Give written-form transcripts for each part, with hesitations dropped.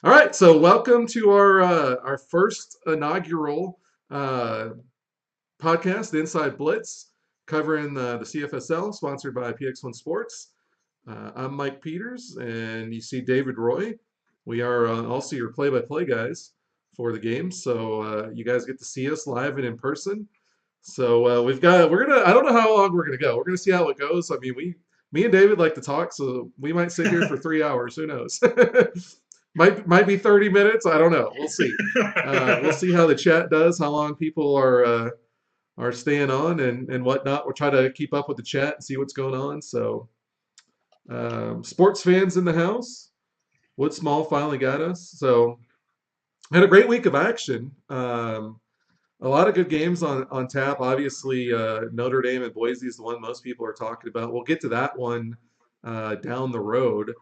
All right, so welcome to our first inaugural uh, podcast, the Inside Blitz, covering the CFSL, sponsored by PX1 Sports. I'm Mike Peters, and you see David Roy. We are also your play-by-play guys for the game, so you guys get to see us live and in person. So we're gonna. I don't know how long we're gonna go. We're gonna see how it goes. I mean, me and David like to talk, so we might sit here for 3 hours. Who knows? Might be 30 minutes. I don't know. We'll see. We'll see how the chat does, how long people are staying on and whatnot. We'll try to keep up with the chat and see what's going on. So, sports fans in the house. Wood Small finally got us. So, had a great week of action. A lot of good games on tap. Obviously, Notre Dame and Boise is the one most people are talking about. We'll get to that one down the road.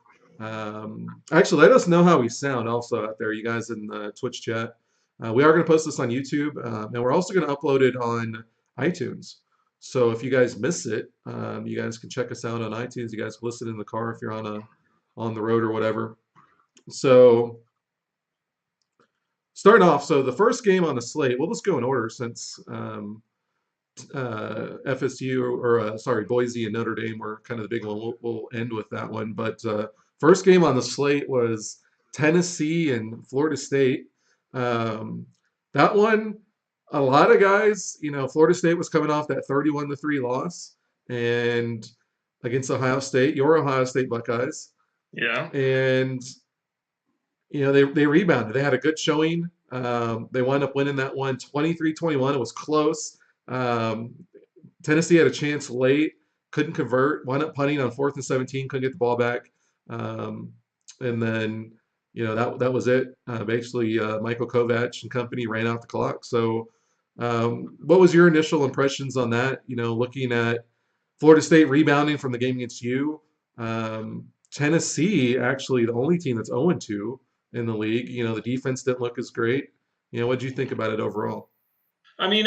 Actually, let us know how we sound also out there, you guys in the Twitch chat. We are going to post this on YouTube, and we're also going to upload it on iTunes. So if you guys miss it, you guys can check us out on iTunes. You guys can listen in the car if you're on the road or whatever. So starting off, so the first game on the slate, we'll just go in order since FSU sorry, Boise and Notre Dame were kind of the big one. We'll end with that one. But first game on the slate was Tennessee and Florida State. Um, that one, a lot of guys, Florida State was coming off that 31-3 loss and against Ohio State, your Ohio State Buckeyes. Yeah. And they rebounded. They had a good showing. They wound up winning that one 23-21. It was close. Um, Tennessee had a chance late, couldn't convert, wound up punting on 4th and 17, couldn't get the ball back. Um, and then, that was it. Basically, Michael Kovac and company ran out the clock. So, what was your initial impressions on that? Looking at Florida State rebounding from the game against you. Tennessee, actually, the only team that's 0-2 in the league. The defense didn't look as great. What do you think about it overall? I mean,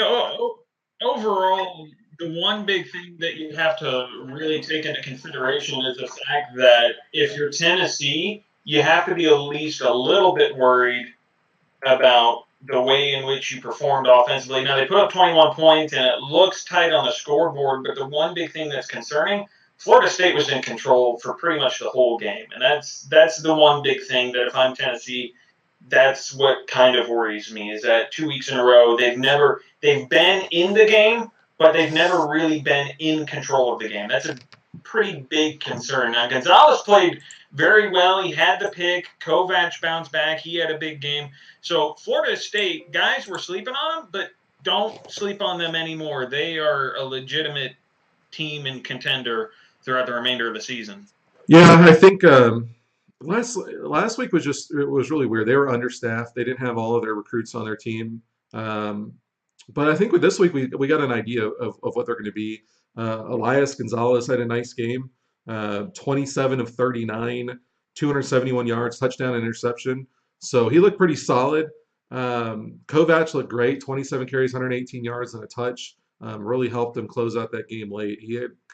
overall, the one big thing that you have to really take into consideration is the fact that if you're Tennessee, you have to be at least a little bit worried about the way in which you performed offensively. Now, they put up 21 points, and it looks tight on the scoreboard, but the one big thing that's concerning, Florida State was in control for pretty much the whole game, and that's the one big thing that if I'm Tennessee, that's what kind of worries me is that 2 weeks in a row they've been in the game, but they've never really been in control of the game. That's a pretty big concern. Now Gonzalez played very well. He had the pick. Kovac bounced back. He had a big game. So Florida State guys were sleeping on them, but don't sleep on them anymore. They are a legitimate team and contender throughout the remainder of the season. Yeah, I think last week it was really weird. They were understaffed. They didn't have all of their recruits on their team. Um, but I think with this week we got an idea of what they're going to be. Elias Gonzalez had a nice game. 27 of 39, 271 yards, touchdown and interception. So he looked pretty solid. Kovac looked great. 27 carries, 118 yards and a touch. Really helped him close out that game late.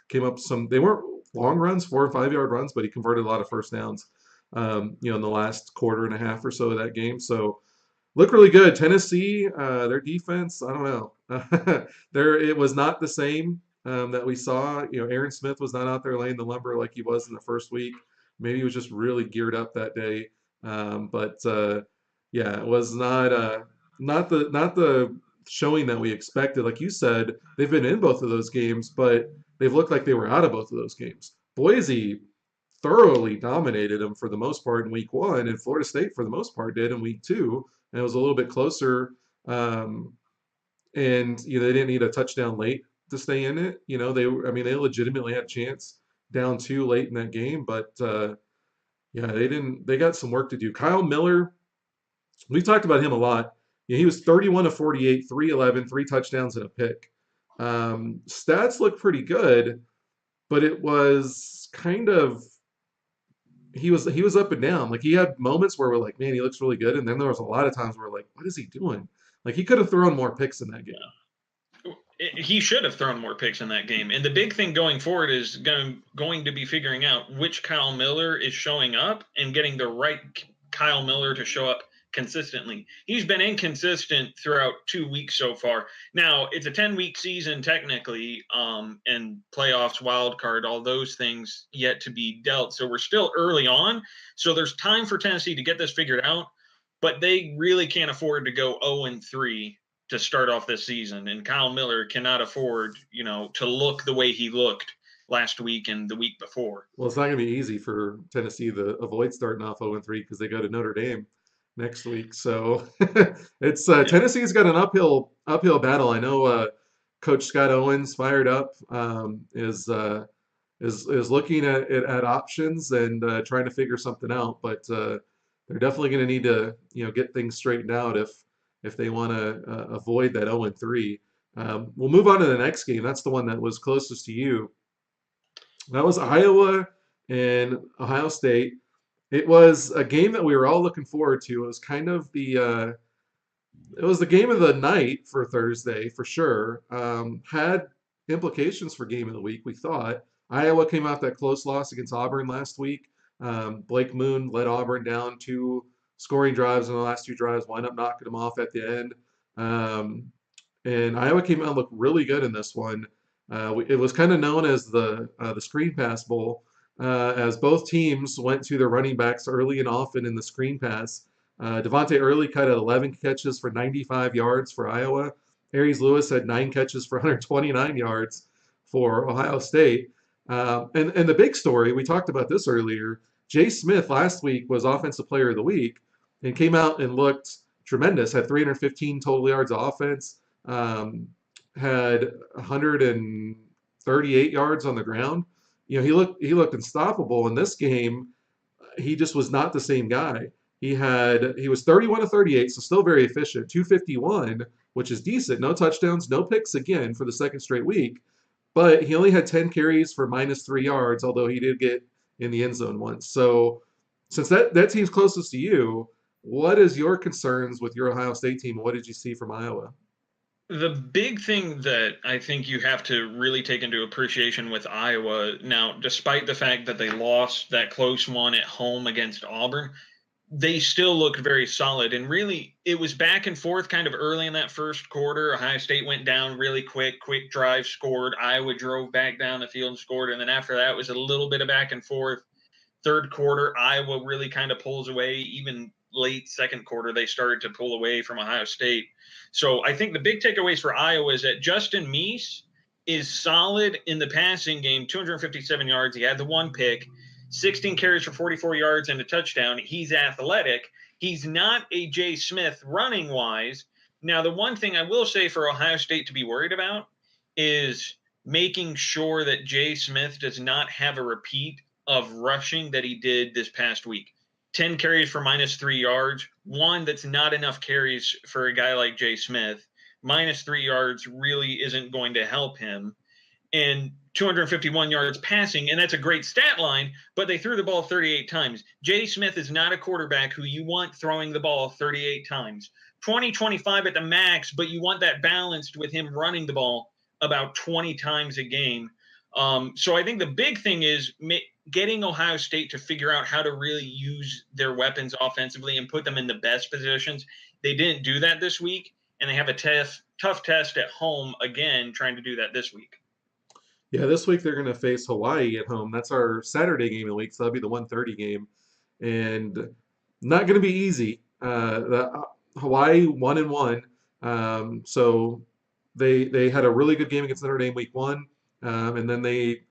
Came up some. They weren't long runs, 4 or 5 yard runs, but he converted a lot of first downs. In the last quarter and a half or so of that game. So look really good. Tennessee, their defense, I don't know. It was not the same that we saw. Aaron Smith was not out there laying the lumber like he was in the first week. Maybe he was just really geared up that day. But yeah, it was not the showing that we expected. Like you said, they've been in both of those games, but they've looked like they were out of both of those games. Boise thoroughly dominated them for the most part in week one, and Florida State for the most part did in week two, and it was a little bit closer. Um, and they didn't need a touchdown late to stay in it. They legitimately had a chance down two late in that game, but yeah, they didn't. They got some work to do. Kyle Miller, we talked about him a lot. He was 31 of 48, 311, three touchdowns and a pick. Stats look pretty good, but it was kind of he was up and down. Like he had moments where we're like, man, he looks really good, and then there was a lot of times where we're like, what is he doing? Like he could have thrown more picks in that game. He should have thrown more picks in that game. And the big thing going forward is going to be figuring out which Kyle Miller is showing up and getting the right Kyle Miller to show up consistently. He's been inconsistent throughout 2 weeks so far. Now it's a 10-week season technically, and playoffs, wild card, all those things yet to be dealt. So we're still early on. So there's time for Tennessee to get this figured out, but they really can't afford to go 0-3 to start off this season. And Kyle Miller cannot afford, to look the way he looked last week and the week before. Well, it's not going to be easy for Tennessee to avoid starting off 0-3 because they go to Notre Dame next week. So it's Yeah. Tennessee's got an uphill battle. I know Coach Scott Owens fired up, is looking at options and trying to figure something out. But they're definitely going to need to get things straightened out if they want to avoid that 0-3. We'll move on to the next game. That's the one that was closest to you. That was Iowa and Ohio State. It was a game that we were all looking forward to. It was kind of it was the game of the night for Thursday for sure. Had implications for game of the week. We thought Iowa came off that close loss against Auburn last week. Blake Moon led Auburn down 2 scoring drives in the last 2 drives, wound up knocking them off at the end. And Iowa came out and looked really good in this one. It was kind of known as the Screen Pass Bowl, as both teams went to their running backs early and often in the screen pass. Devontae Early cut at 11 catches for 95 yards for Iowa. Aries Lewis had 9 catches for 129 yards for Ohio State. And the big story, we talked about this earlier, Jay Smith last week was Offensive Player of the Week and came out and looked tremendous, had 315 total yards of offense, had 138 yards on the ground. He looked unstoppable in this game. He just was not the same guy. He was 31 of 38, so still very efficient. 251, which is decent. No touchdowns, no picks again for the second straight week. But he only had 10 carries for -3 yards, although he did get in the end zone once. So since that team's closest to you, what is your concerns with your Ohio State team? What did you see from Iowa? The big thing that I think you have to really take into appreciation with Iowa now, despite the fact that they lost that close one at home against Auburn, they still looked very solid. And really, it was back and forth kind of early in that first quarter. Ohio State went down really quick drive, scored. Iowa drove back down the field and scored. And then after that, it was a little bit of back and forth. Third quarter, Iowa really kind of pulls away. Even late second quarter, they started to pull away from Ohio State. So I think the big takeaways for Iowa is that Justin Meese is solid in the passing game, 257 yards. He had the 1 pick, 16 carries for 44 yards and a touchdown. He's athletic. He's not a Jay Smith running wise. Now, the one thing I will say for Ohio State to be worried about is making sure that Jay Smith does not have a repeat of rushing that he did this past week. 10 carries for -3 yards. One, that's not enough carries for a guy like Jay Smith. -3 yards really isn't going to help him. And 251 yards passing, and that's a great stat line, but they threw the ball 38 times. Jay Smith is not a quarterback who you want throwing the ball 38 times. 20-25 at the max, but you want that balanced with him running the ball about 20 times a game. So I think the big thing is getting Ohio State to figure out how to really use their weapons offensively and put them in the best positions. They didn't do that this week, and they have a tough test at home again trying to do that this week. Yeah, this week they're going to face Hawaii at home. That's our Saturday game of the week, so that'll be the 1:30 game, and not going to be easy. Hawaii 1-1, so they had a really good game against Notre Dame week 1, and then they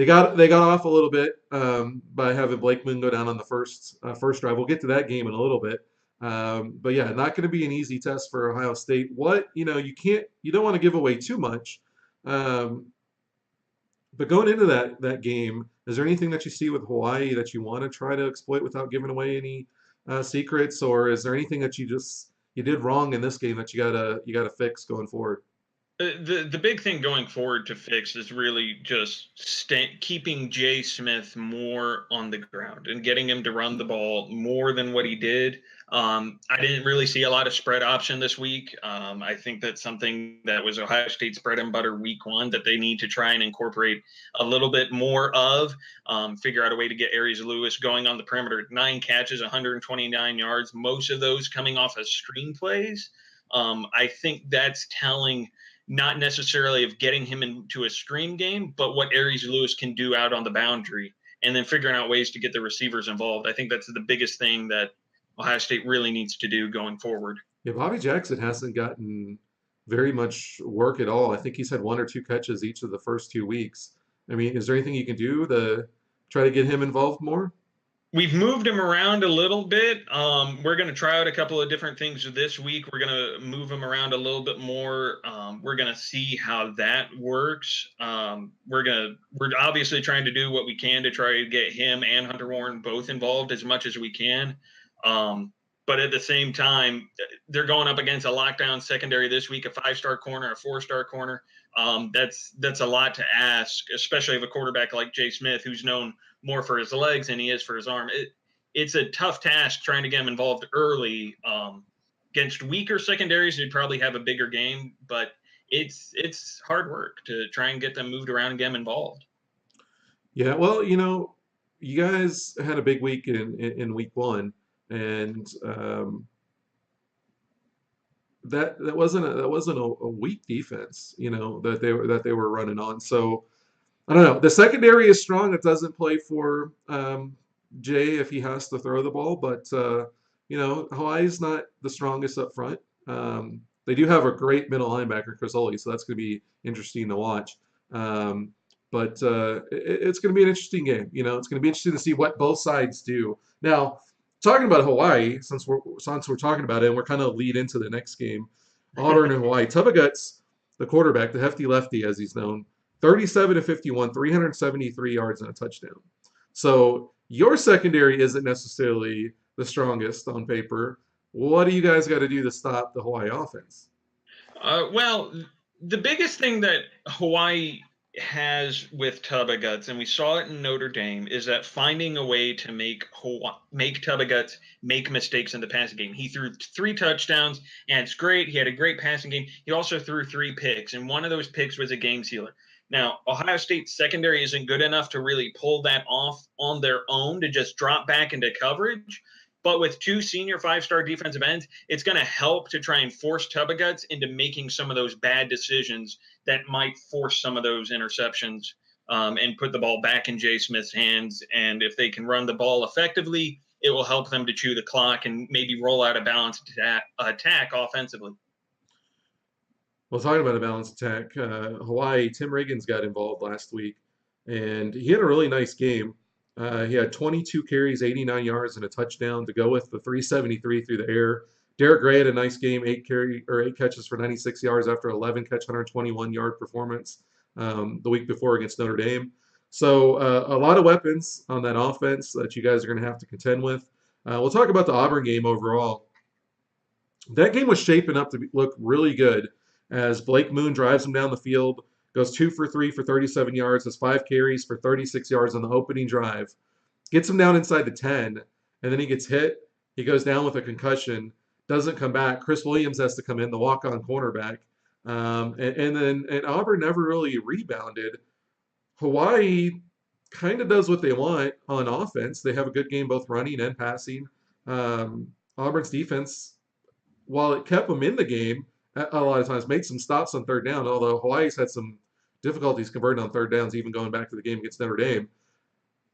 got off a little bit by having Blake Moon go down on the first drive. We'll get to that game in a little bit. But yeah, not going to be an easy test for Ohio State. You don't want to give away too much. But going into that game, is there anything that you see with Hawaii that you want to try to exploit without giving away any secrets, or is there anything that you did wrong in this game that you gotta fix going forward? The big thing going forward to fix is really just keeping Jay Smith more on the ground and getting him to run the ball more than what he did. I didn't really see a lot of spread option this week. I think that's something that was Ohio State's bread and butter week one that they need to try and incorporate a little bit more of. Figure out a way to get Aries Lewis going on the perimeter. 9 catches, 129 yards, most of those coming off of screen plays. I think that's telling not necessarily of getting him into a screen game, but what Aries Lewis can do out on the boundary, and then figuring out ways to get the receivers involved. I think that's the biggest thing that Ohio State really needs to do going forward. Yeah, Bobby Jackson hasn't gotten very much work at all. I think he's had 1 or 2 catches each of the first 2 weeks. I mean, is there anything you can do to try to get him involved more? We've moved him around a little bit. We're going to try out a couple of different things this week. We're going to move him around a little bit more. We're going to see how that works. We're obviously trying to do what we can to try to get him and Hunter Warren both involved as much as we can. But at the same time, they're going up against a lockdown secondary this week, a 5-star corner, a 4-star corner. That's a lot to ask, especially of a quarterback like Jay Smith, who's known more for his legs than he is for his arm. It's a tough task trying to get him involved early. Against weaker secondaries, they'd probably have a bigger game, but it's hard work to try and get them moved around and get them involved. Yeah, well, you guys had a big week in week one, and that wasn't a weak defense, that they were running on. So I don't know. The secondary is strong. It doesn't play for Jay if he has to throw the ball, but Hawaii's not the strongest up front. They do have a great middle linebacker, Chris Oley, so that's going to be interesting to watch. But it's going to be an interesting game. It's going to be interesting to see what both sides do. Now, talking about Hawaii, since we're talking about it, and we're kind of lead into the next game, Auburn and Hawaii. Tubaguts, the quarterback, the hefty lefty as he's known, 37 to 51, 373 yards and a touchdown. So your secondary isn't necessarily the strongest on paper. What do you guys got to do to stop the Hawaii offense? Well, the biggest thing that Hawaii has with Tubaguts, and we saw it in Notre Dame, is that finding a way to make Tubaguts make mistakes in the passing game. He threw 3 touchdowns, and it's great. He had a great passing game. He also threw 3 picks, and one of those picks was a game sealer. Now, Ohio State's secondary isn't good enough to really pull that off on their own to just drop back into coverage. But with 2 senior 5-star defensive ends, it's going to help to try and force Tubaguts into making some of those bad decisions that might force some of those interceptions and put the ball back in Jay Smith's hands. And if they can run the ball effectively, it will help them to chew the clock and maybe roll out a balanced attack offensively. Well, talking about a balanced attack, Hawaii, Tim Riggins got involved last week, and he had a really nice game. He had 22 carries, 89 yards, and a touchdown to go with the 373 through the air. Derek Gray had a nice game, 8 catches for 96 yards after 11 catch, 121-yard performance the week before against Notre Dame. So a lot of weapons on that offense that you guys are going to have to contend with. We'll talk about the Auburn game overall. That game was shaping up to look really good as Blake Moon drives him down the field, goes 2 for 3 for 37 yards, has 5 carries for 36 yards on the opening drive, gets him down inside the 10, and then he gets hit. He goes down with a concussion, doesn't come back. Chris Williams has to come in, the walk-on cornerback. And Auburn never really rebounded. Hawaii kind of does what they want on offense. They have a good game both running and passing. Auburn's defense, while it kept them in the game, a lot of times made some stops on third down, although Hawaii's had some difficulties converting on third downs, even going back to the game against Notre Dame.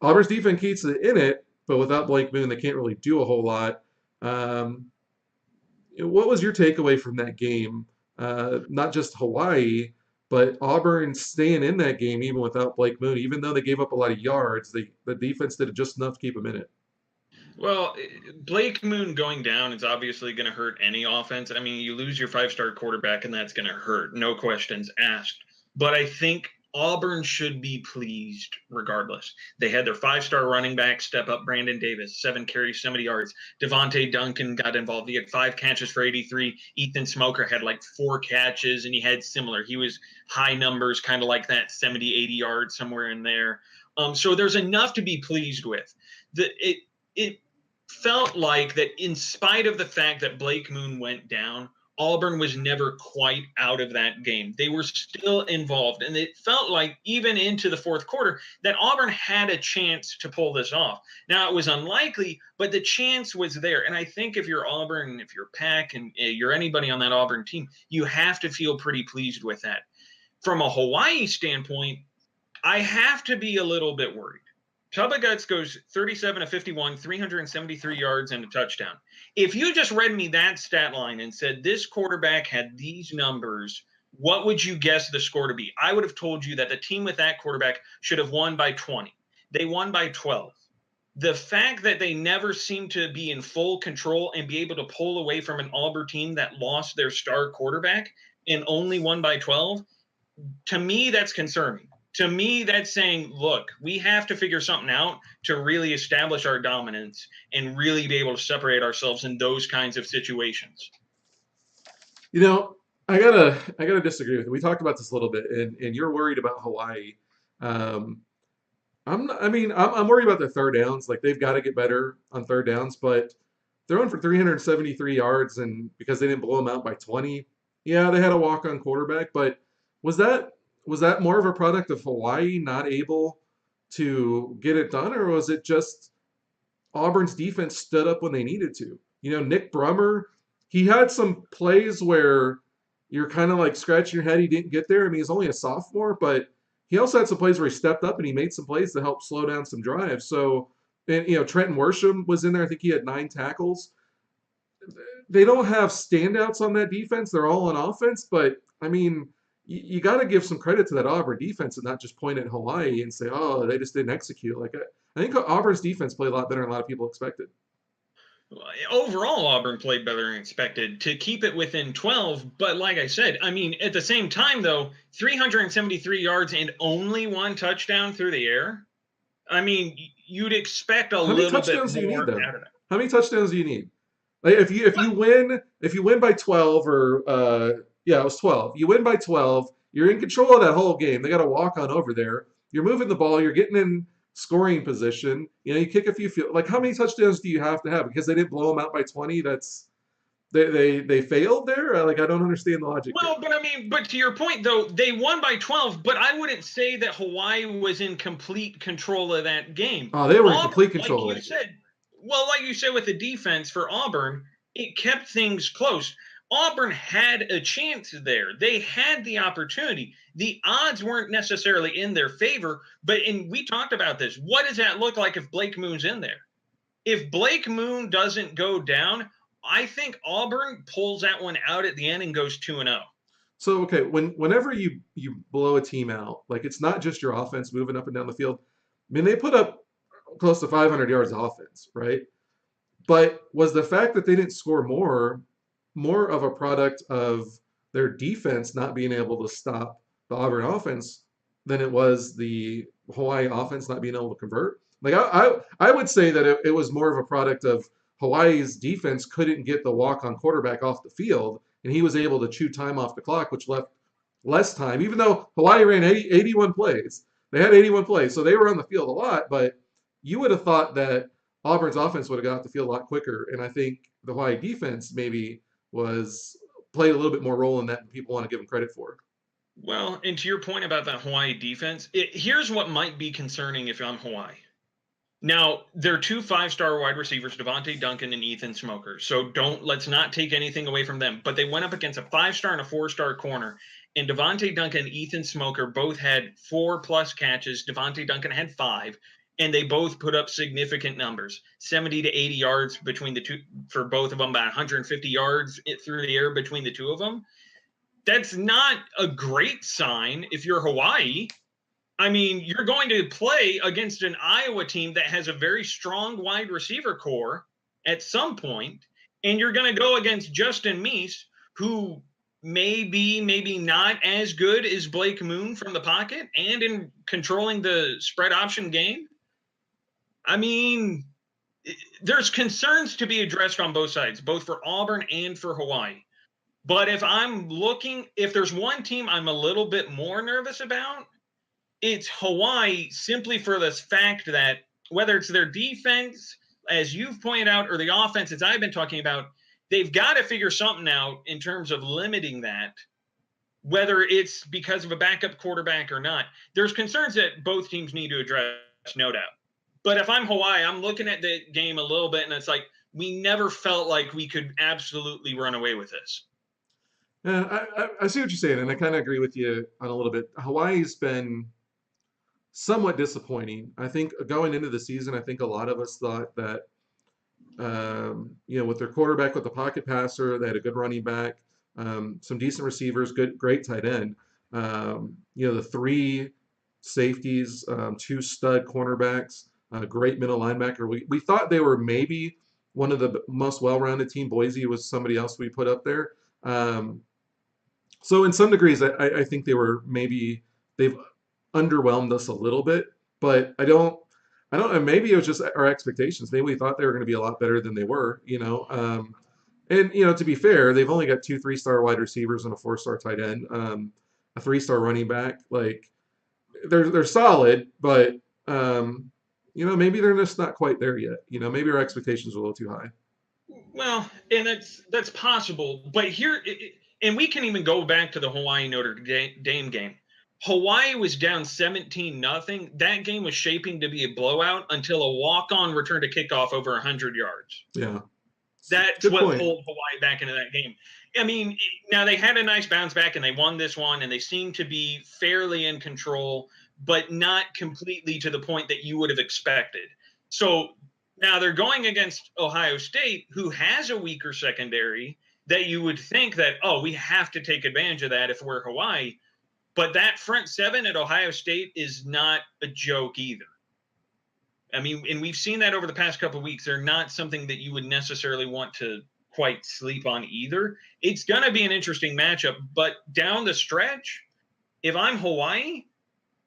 Auburn's defense keeps it in it, but without Blake Moon, they can't really do a whole lot. What was your takeaway from that game? Not just Hawaii, but Auburn staying in that game even without Blake Moon, even though they gave up a lot of yards, the defense did just enough to keep them in it. Well, Blake Moon going down is obviously going to hurt any offense. I mean, you lose your 5-star quarterback, and that's going to hurt. No questions asked. But I think Auburn should be pleased regardless. They had their 5-star running back step up, Brandon Davis, 7 carries, 70 yards. Devontae Duncan got involved. He had 5 catches for 83. Ethan Smoker had like 4 catches, and he had similar. He was high numbers, kind of like that, 70, 80 yards, somewhere in there. So there's enough to be pleased with. It felt like that in spite of the fact that Blake Moon went down, Auburn was never quite out of that game. They were still involved, and it felt like even into the fourth quarter that Auburn had a chance to pull this off. Now, it was unlikely, but the chance was there. And I think if you're Auburn, if you're Pack, and you're anybody on that Auburn team, you have to feel pretty pleased with that. From a Hawaii standpoint, I have to be a little bit worried. Chubba Guts goes 37 of 51, 373 yards and a touchdown. If you just read me that stat line and said this quarterback had these numbers, what would you guess the score to be? I would have told you that the team with that quarterback should have won by 20. They won by 12. The fact that they never seemed to be in full control and be able to pull away from an Auburn team that lost their star quarterback and only won by 12, to me, that's concerning. To me, that's saying, look, we have to figure something out to really establish our dominance and really be able to separate ourselves in those kinds of situations. You know, I gotta disagree with you. We talked about this a little bit, and you're worried about Hawaii. I'm not, I mean, I'm worried about their third downs. Like they've got to get better on third downs, but throwing for 373 yards and because they didn't blow them out by 20. Yeah, they had a walk-on quarterback, but was that was that more of a product of Hawaii not able to get it done, or was it just Auburn's defense stood up when they needed to? You know, Nick Brummer, he had some plays where you're kind of like scratching your head he didn't get there. I mean, he's only a sophomore, but he also had some plays where he stepped up and he made some plays to help slow down some drives. So, and Trenton Worsham was in there. I think he had 9 tackles. They don't have standouts on that defense. They're all on offense, but I mean, you got to give some credit to that Auburn defense and not just point at Hawaii and say, "Oh, they just didn't execute." Like I think Auburn's defense played a lot better than a lot of people expected. Overall, Auburn played better than expected to keep it within 12. But like I said, I mean, at the same time, though, 373 yards and only 1 touchdown through the air. I mean, you'd expect a How many little bit touchdowns do you need more though? out of that. How many touchdowns do you need? Like if you win by 12 or yeah, it was 12. You win by 12, you're in control of that whole game. They got to walk on over there. You're moving the ball, you're getting in scoring position. You know, you kick a few field. Like how many touchdowns do you have to have because they didn't blow them out by 20? That's they failed there. Like I don't understand the logic there. Well, but I mean, but to your point, though, they won by 12, but I wouldn't say that Hawaii was in complete control of that game. Oh, they were in Auburn, complete like control of you that game. said, well, like you said with the defense for Auburn, it kept things close. Auburn had a chance there. They had the opportunity. The odds weren't necessarily in their favor, but and we talked about this. What does that look like if Blake Moon's in there? If Blake Moon doesn't go down, I think Auburn pulls that one out at the end and goes 2-0. So okay, whenever you blow a team out, like it's not just your offense moving up and down the field. I mean, they put up close to 500 yards of offense, right? But was the fact that they didn't score more of a product of their defense not being able to stop the Auburn offense than it was the Hawaii offense not being able to convert? Like I would say that it was more of a product of Hawaii's defense couldn't get the walk-on quarterback off the field, and he was able to chew time off the clock, which left less time. Even though Hawaii ran 81 plays, they had 81 plays, so they were on the field a lot. But you would have thought that Auburn's offense would have got off the field a lot quicker, and I think the Hawaii defense maybe was played a little bit more role in that than people want to give them credit for. Well, and to your point about that Hawaii defense, here's what might be concerning if I'm Hawaii. Now, they're 2 5-star wide receivers, Devontae Duncan and Ethan Smoker. So let's not take anything away from them. But they went up against a 5-star and a 4-star corner. And Devontae Duncan and Ethan Smoker both had 4+ catches. Devontae Duncan had 5. And they both put up significant numbers, 70 to 80 yards between the two for both of them, about 150 yards through the air between the two of them. That's not a great sign if you're Hawaii. I mean, you're going to play against an Iowa team that has a very strong wide receiver core at some point, and you're going to go against Justin Meese, who maybe not as good as Blake Moon from the pocket and in controlling the spread option game. I mean, there's concerns to be addressed on both sides, both for Auburn and for Hawaii. But if there's one team I'm a little bit more nervous about, it's Hawaii, simply for the fact that whether it's their defense, as you've pointed out, or the offense, as I've been talking about, they've got to figure something out in terms of limiting that, whether it's because of a backup quarterback or not. There's concerns that both teams need to address, no doubt. But if I'm Hawaii, I'm looking at the game a little bit, and it's like we never felt like we could absolutely run away with this. Yeah, I see what you're saying, and I kind of agree with you on a little bit. Hawaii's been somewhat disappointing. I think going into the season, I think a lot of us thought that, with their quarterback, with the pocket passer, they had a good running back, some decent receivers, great tight end. The three safeties, two stud cornerbacks, great middle linebacker. We thought they were maybe one of the most well-rounded team. Boise was somebody else we put up there. So in some degrees, I think they've underwhelmed us a little bit, but I don't know. Maybe it was just our expectations. Maybe we thought they were going to be a lot better than they were, and to be fair, they've only got 2 3-star wide receivers and a 4-star tight end, a 3-star running back. Like they're solid, but maybe they're just not quite there yet. Maybe our expectations are a little too high. Well, and that's possible, but and we can even go back to the Hawaii Notre Dame game. Hawaii was down 17-0. That game was shaping to be a blowout until a walk-on return to kickoff over 100 yards. Yeah. That's Good what point. pulled Hawaii back into that game. I mean, now they had a nice bounce back and they won this one, and they seemed to be fairly in control, but not completely to the point that you would have expected. So now they're going against Ohio State, who has a weaker secondary, that you would think that, we have to take advantage of that if we're Hawaii. But that front seven at Ohio State is not a joke either. I mean, and we've seen that over the past couple of weeks. They're not something that you would necessarily want to quite sleep on either. It's going to be an interesting matchup. But down the stretch, if I'm Hawaii,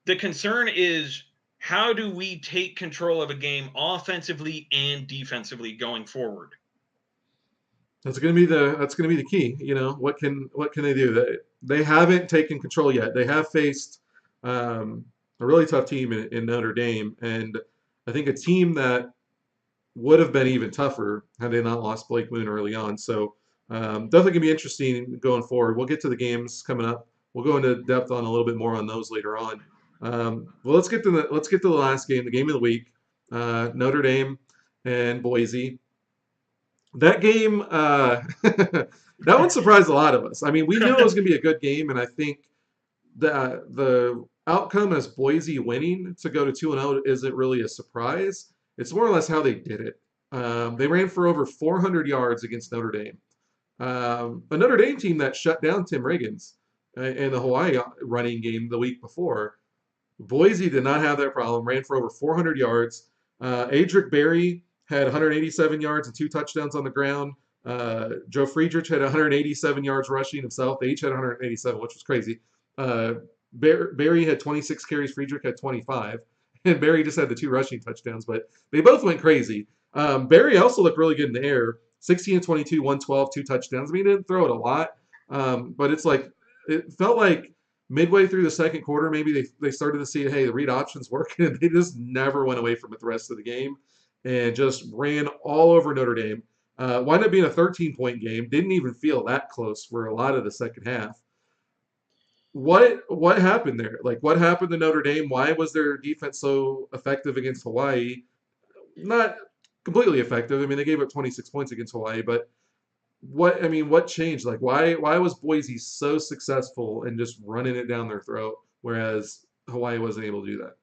the concern is, how do we take control of a game offensively and defensively going forward? That's going to be the key. What can they do? They haven't taken control yet. They have faced a really tough team in Notre Dame, and I think a team that would have been even tougher had they not lost Blake Moon early on. So definitely going to be interesting going forward. We'll get to the games coming up. We'll go into depth on a little bit more on those later on. Well, let's get to the last game, the game of the week, Notre Dame and Boise. That game, that one surprised a lot of us. I mean, we knew it was going to be a good game, and I think the outcome as Boise winning to go to 2-0 isn't really a surprise. It's more or less how they did it. They ran for over 400 yards against Notre Dame. A Notre Dame team that shut down Tim Riggins in the Hawaii running game the week before. Boise did not have that problem, ran for over 400 yards. Adric Berry had 187 yards and 2 touchdowns on the ground. Joe Friedrich had 187 yards rushing himself. They each had 187, which was crazy. Berry had 26 carries. Friedrich had 25. And Berry just had the 2 rushing touchdowns, but they both went crazy. Berry also looked really good in the air. 16 and 22, 112, 2 touchdowns. I mean, he didn't throw it a lot, but it felt like midway through the second quarter, maybe they started to see, hey, the read option's working, and they just never went away from it the rest of the game and just ran all over Notre Dame. Wound up being a 13-point game. Didn't even feel that close for a lot of the second half. What happened there? Like, what happened to Notre Dame? Why was their defense so effective against Hawaii? Not completely effective. I mean, they gave up 26 points against Hawaii, but what changed? Like, why was Boise so successful in just running it down their throat, whereas Hawaii wasn't able to do that?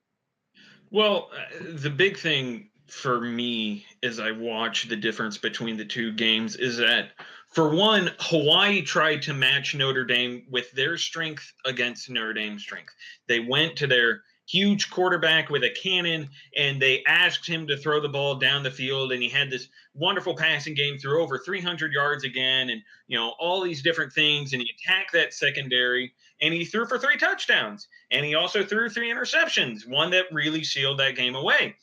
Well, the big thing for me as I watch the difference between the two games is that, for one, Hawaii tried to match Notre Dame with their strength against Notre Dame's strength. They went to their huge quarterback with a cannon, and they asked him to throw the ball down the field, and he had this wonderful passing game, threw over 300 yards again, and all these different things, and he attacked that secondary, and he threw for 3 touchdowns, and he also threw 3 interceptions, one that really sealed that game away.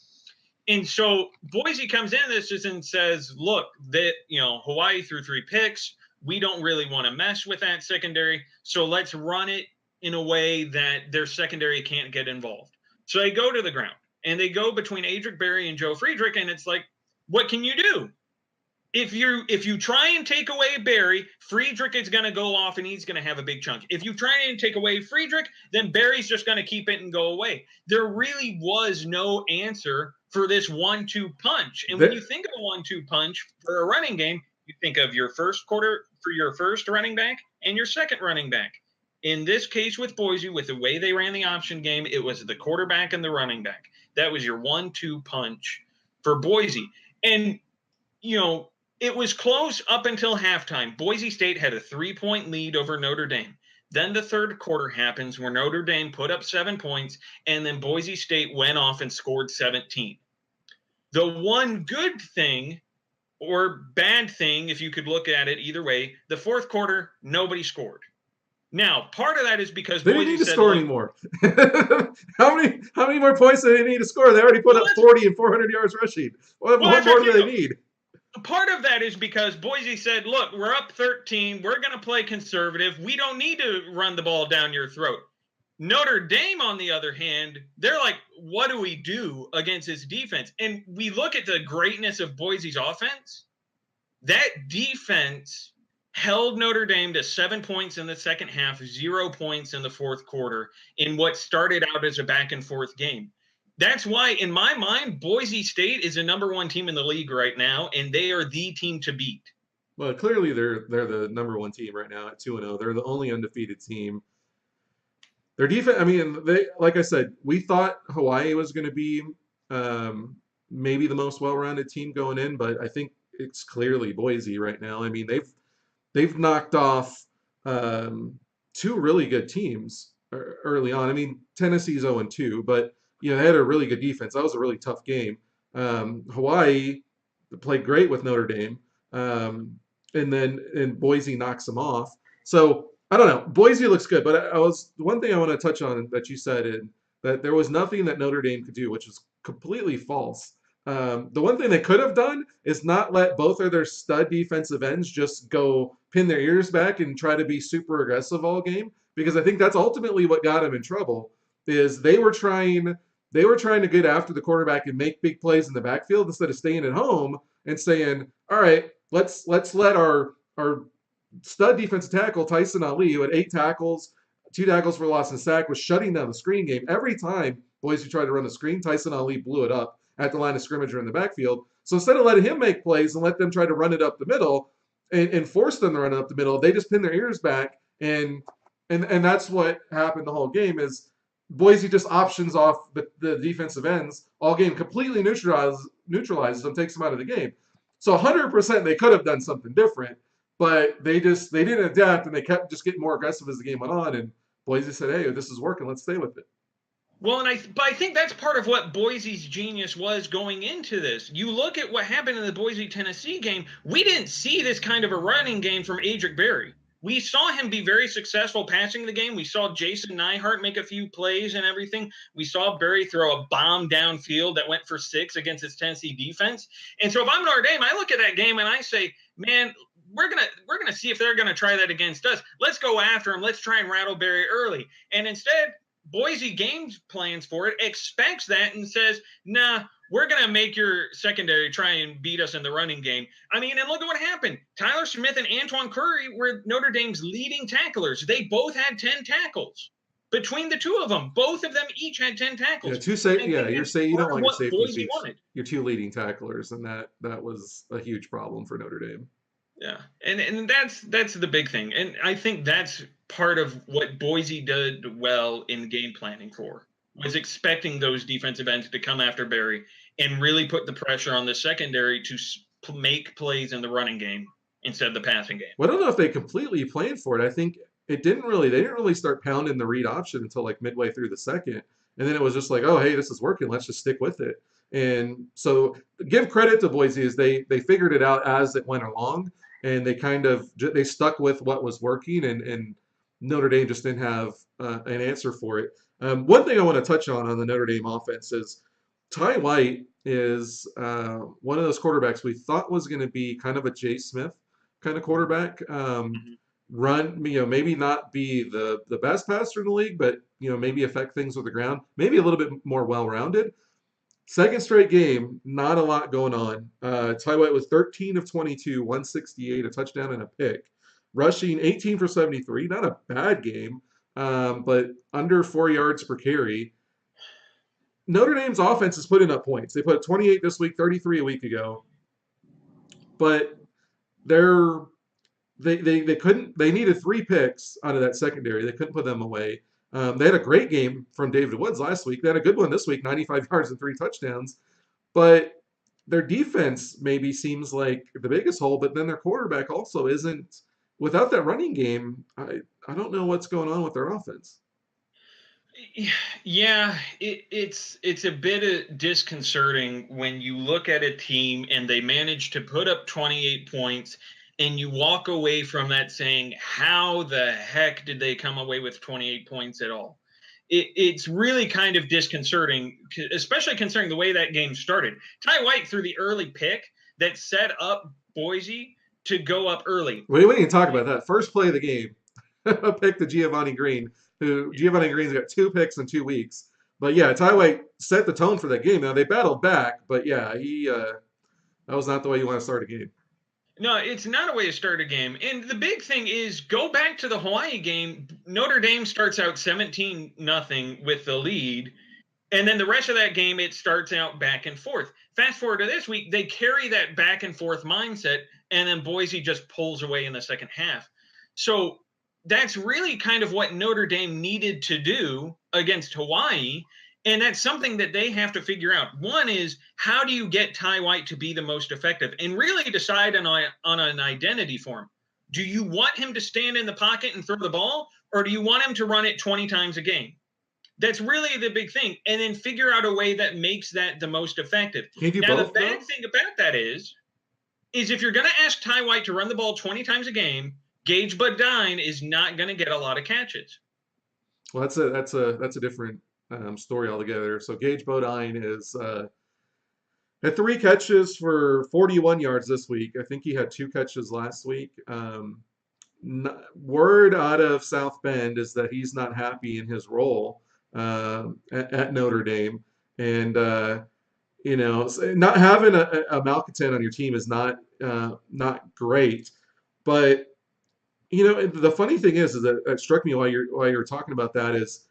And so Boise comes in this just and says, look, that Hawaii threw 3 picks. We don't really want to mess with that secondary, so let's run it in a way that their secondary can't get involved. So they go to the ground, and they go between Adric Berry and Joe Friedrich, and it's like, what can you do? If you try and take away Berry, Friedrich is going to go off and he's going to have a big chunk. If you try and take away Friedrich, then Berry's just going to keep it and go away. There really was no answer for this 1-2 punch. And when you think of a 1-2 punch for a running game, you think of your first quarter for your first running back and your second running back. In this case with Boise, with the way they ran the option game, it was the quarterback and the running back. That was your 1-2 punch for Boise. And, it was close up until halftime. Boise State had a 3-point lead over Notre Dame. Then the third quarter happens where Notre Dame put up 7 points, and then Boise State went off and scored 17. The one good thing, or bad thing, if you could look at it either way, the fourth quarter, nobody scored. Now, part of that is because they didn't need to score anymore. How many more points do they need to score? They already put up 40 and 400 yards rushing. What more do they need? Part of that is because Boise said, look, we're up 13. We're going to play conservative. We don't need to run the ball down your throat. Notre Dame, on the other hand, they're like, what do we do against this defense? And we look at the greatness of Boise's offense. That defense held Notre Dame to 7 points in the second half, 0 points in the fourth quarter in what started out as a back and forth game. That's why, in my mind, Boise State is the number 1 team in the league right now, and they are the team to beat. Well, clearly they're the number 1 team right now at 2-0. They're the only undefeated team. Their defense, they, like I said, we thought Hawaii was going to be maybe the most well-rounded team going in, but I think it's clearly Boise right now. They've knocked off 2 really good teams early on. Tennessee's 0-2, but they had a really good defense. That was a really tough game. Hawaii played great with Notre Dame, and Boise knocks them off. So I don't know. Boise looks good, but one thing I want to touch on that you said that there was nothing that Notre Dame could do, which is completely false. The one thing they could have done is not let both of their stud defensive ends just go pin their ears back and try to be super aggressive all game, because I think that's ultimately what got them in trouble. Is they were trying to get after the quarterback and make big plays in the backfield instead of staying at home and saying, all right, let's let our stud defensive tackle, Tyson Ali, who had 8 tackles, 2 tackles for loss and sack, was shutting down the screen game. Every time Boise tried to run the screen, Tyson Ali blew it up at the line of scrimmage or in the backfield. So instead of letting him make plays and let them try to run it up the middle and force them to run it up the middle, they just pinned their ears back, and that's what happened the whole game. Is Boise just options off the defensive ends all game, completely neutralizes them, takes them out of the game. So 100% they could have done something different, but they didn't adapt, and they kept just getting more aggressive as the game went on. And Boise said, "Hey, this is working. Let's stay with it." Well, but I think that's part of what Boise's genius was going into this. You look at what happened in the Boise-Tennessee game. We didn't see this kind of a running game from Adric Berry. We saw him be very successful passing the game. We saw Jason Neihart make a few plays and everything. We saw Berry throw a bomb downfield that went for 6 against his Tennessee defense. And so if I'm Notre Dame, I look at that game and I say, man, we're gonna see if they're gonna try that against us. Let's go after him. Let's try and rattle Berry early. And instead, Boise game plans for it, expects that, and says, nah, we're going to make your secondary try and beat us in the running game. And look at what happened. Tyler Smith and Antoine Curry were Notre Dame's leading tacklers. They both had 10 tackles. Between the two of them, both of them each had 10 tackles. You're saying you don't like to safety your 2 leading tacklers, and that was a huge problem for Notre Dame. Yeah, and that's the big thing. And I think that's part of what Boise did well in game planning was expecting those defensive ends to come after Berry and really put the pressure on the secondary to make plays in the running game instead of the passing game. Well, I don't know if they completely planned for it. I think they didn't really start pounding the read option until like midway through the second. And then it was just like, oh, hey, this is working. Let's just stick with it. And so give credit to Boise is they figured it out as it went along, and they kind of they stuck with what was working, and Notre Dame just didn't have an answer for it. One thing I want to touch on the Notre Dame offense is Ty White is one of those quarterbacks we thought was going to be kind of a Jay Smith kind of quarterback. Mhm. Run, maybe not be the best passer in the league, but maybe affect things with the ground. Maybe a little bit more well-rounded. Second straight game, not a lot going on. Ty White was 13 of 22, 168, a touchdown and a pick. Rushing 18 for 73, not a bad game, but under 4 yards per carry. Notre Dame's offense is putting up points. They put 28 this week, 33 a week ago, but they're they couldn't. They needed 3 picks out of that secondary. They couldn't put them away. They had a great game from David Woods last week. They had a good one this week, 95 yards and 3 touchdowns. But their defense maybe seems like the biggest hole. But then their quarterback also isn't. Without that running game, I don't know what's going on with their offense. Yeah, it's a bit disconcerting when you look at a team and they manage to put up 28 points and you walk away from that saying, how the heck did they come away with 28 points at all? It's really kind of disconcerting, especially considering the way that game started. Ty White threw the early pick that set up Boise to go up early. We didn't talk about that. First play of the game, a pick to Giovanni Green, who Giovanni Green's got 2 picks in 2 weeks. But yeah, Ty White set the tone for that game. Now they battled back, but yeah, he that was not the way you want to start a game. No, it's not a way to start a game. And the big thing is go back to the Hawaii game. Notre Dame starts out 17-0 with the lead. And then the rest of that game, it starts out back and forth. Fast forward to this week, they carry that back and forth mindset, and then Boise just pulls away in the second half. So that's really kind of what Notre Dame needed to do against Hawaii. And that's something that they have to figure out. One is, how do you get Ty White to be the most effective and really decide on an identity for him? Do you want him to stand in the pocket and throw the ball, or do you want him to run it 20 times a game? That's really the big thing. And then figure out a way that makes that the most effective. Can you do Now, both, the bad though? thing about that is if you're going to ask Ty White to run the ball 20 times a game, Gage Bodine is not going to get a lot of catches. Well, that's a different story altogether. So Gage Bodine is had 3 catches for 41 yards this week. I think he had 2 catches last week. Word out of South Bend is that he's not happy in his role at Notre Dame, and not having a malcontent on your team is not great. But the funny thing is that it struck me while you're talking about that is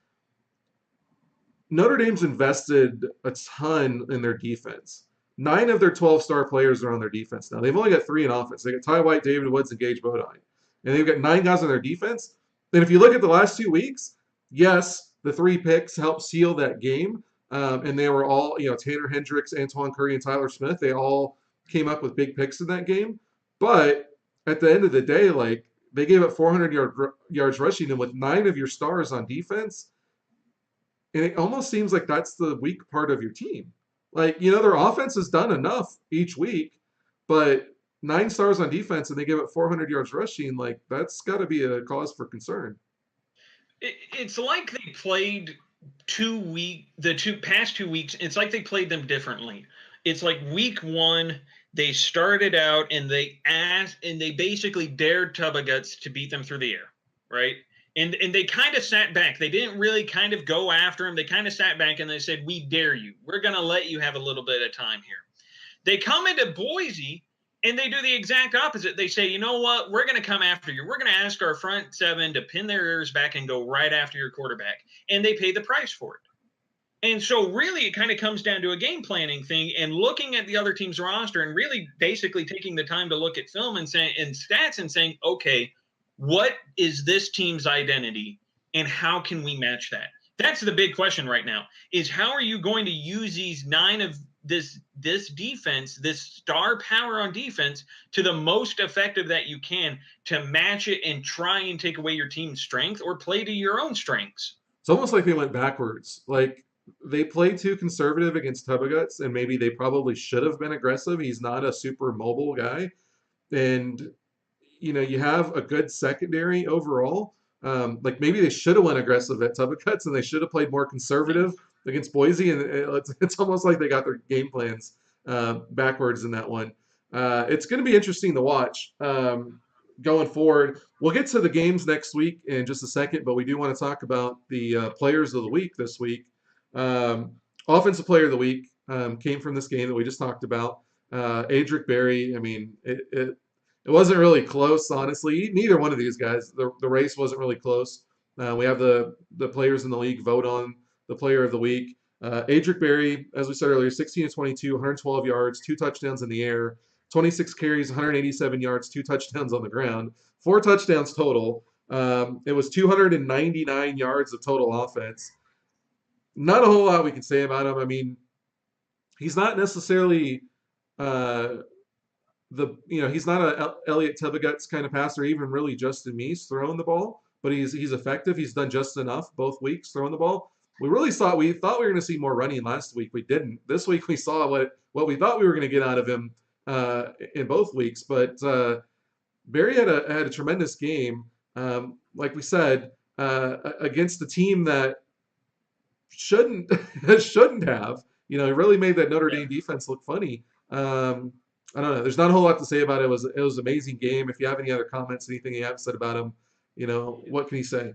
Notre Dame's invested a ton in their defense. 9 of their 12-star players are on their defense now. They've only got 3 in offense. They got Ty White, David Woods, and Gage Bodine, and they've got 9 guys on their defense. And if you look at the last 2 weeks, yes, the 3 picks helped seal that game, and they were all Tanner Hendricks, Antoine Curry, and Tyler Smith. They all came up with big picks in that game, but at the end of the day, like they gave up 400 yards rushing, and with 9 of your stars on defense. And it almost seems like that's the weak part of your team. Like, their offense has done enough each week, but 9 stars on defense and they give up 400 yards rushing, like, that's got to be a cause for concern. It's like they played the past 2 weeks. It's like they played them differently. It's like week one, they started out and they basically dared Tubba to beat them through the air, right? And they kind of sat back. They didn't really kind of go after him. They kind of sat back and they said, we dare you. We're going to let you have a little bit of time here. They come into Boise and they do the exact opposite. They say, you know what? We're going to come after you. We're going to ask our front 7 to pin their ears back and go right after your quarterback. And they pay the price for it. And so really it kind of comes down to a game planning thing and looking at the other team's roster and really basically taking the time to look at film and stats and saying, okay, what is this team's identity and how can we match that? That's the big question right now is how are you going to use these 9 of this defense, this star power on defense to the most effective that you can to match it and try and take away your team's strength or play to your own strengths? It's almost like they went backwards. Like they play too conservative against Tubaguts, and maybe they probably should have been aggressive. He's not a super mobile guy, and you have a good secondary overall. Like maybe they should have went aggressive at Tubaguts, and they should have played more conservative against Boise. And it's almost like they got their game plans backwards in that one. It's going to be interesting to watch going forward. We'll get to the games next week in just a second, but we do want to talk about the players of the week this week. Um, Offensive player of the week came from this game that we just talked about. Adric Berry. I mean, it wasn't really close, honestly. Neither one of these guys. The race wasn't really close. We have the players in the league vote on the player of the week. Adric Berry, as we said earlier, 16 to 22, 112 yards, 2 touchdowns in the air, 26 carries, 187 yards, 2 touchdowns on the ground, 4 touchdowns total. It was 299 yards of total offense. Not a whole lot we can say about him. I mean, he's not necessarily uh, he's not a Elliott Tubaguts kind of passer, even really Justin Meese throwing the ball, but he's effective. He's done just enough both weeks throwing the ball. We thought we were going to see more running last week. We didn't. This week we saw what we thought we were going to get out of him in both weeks. But Barry had a tremendous game, like we said, against a team that shouldn't shouldn't have. He really made that Notre Dame defense look funny. I don't know. There's not a whole lot to say about it. It was an amazing game. If you have any other comments, anything you haven't said about him, what can you say?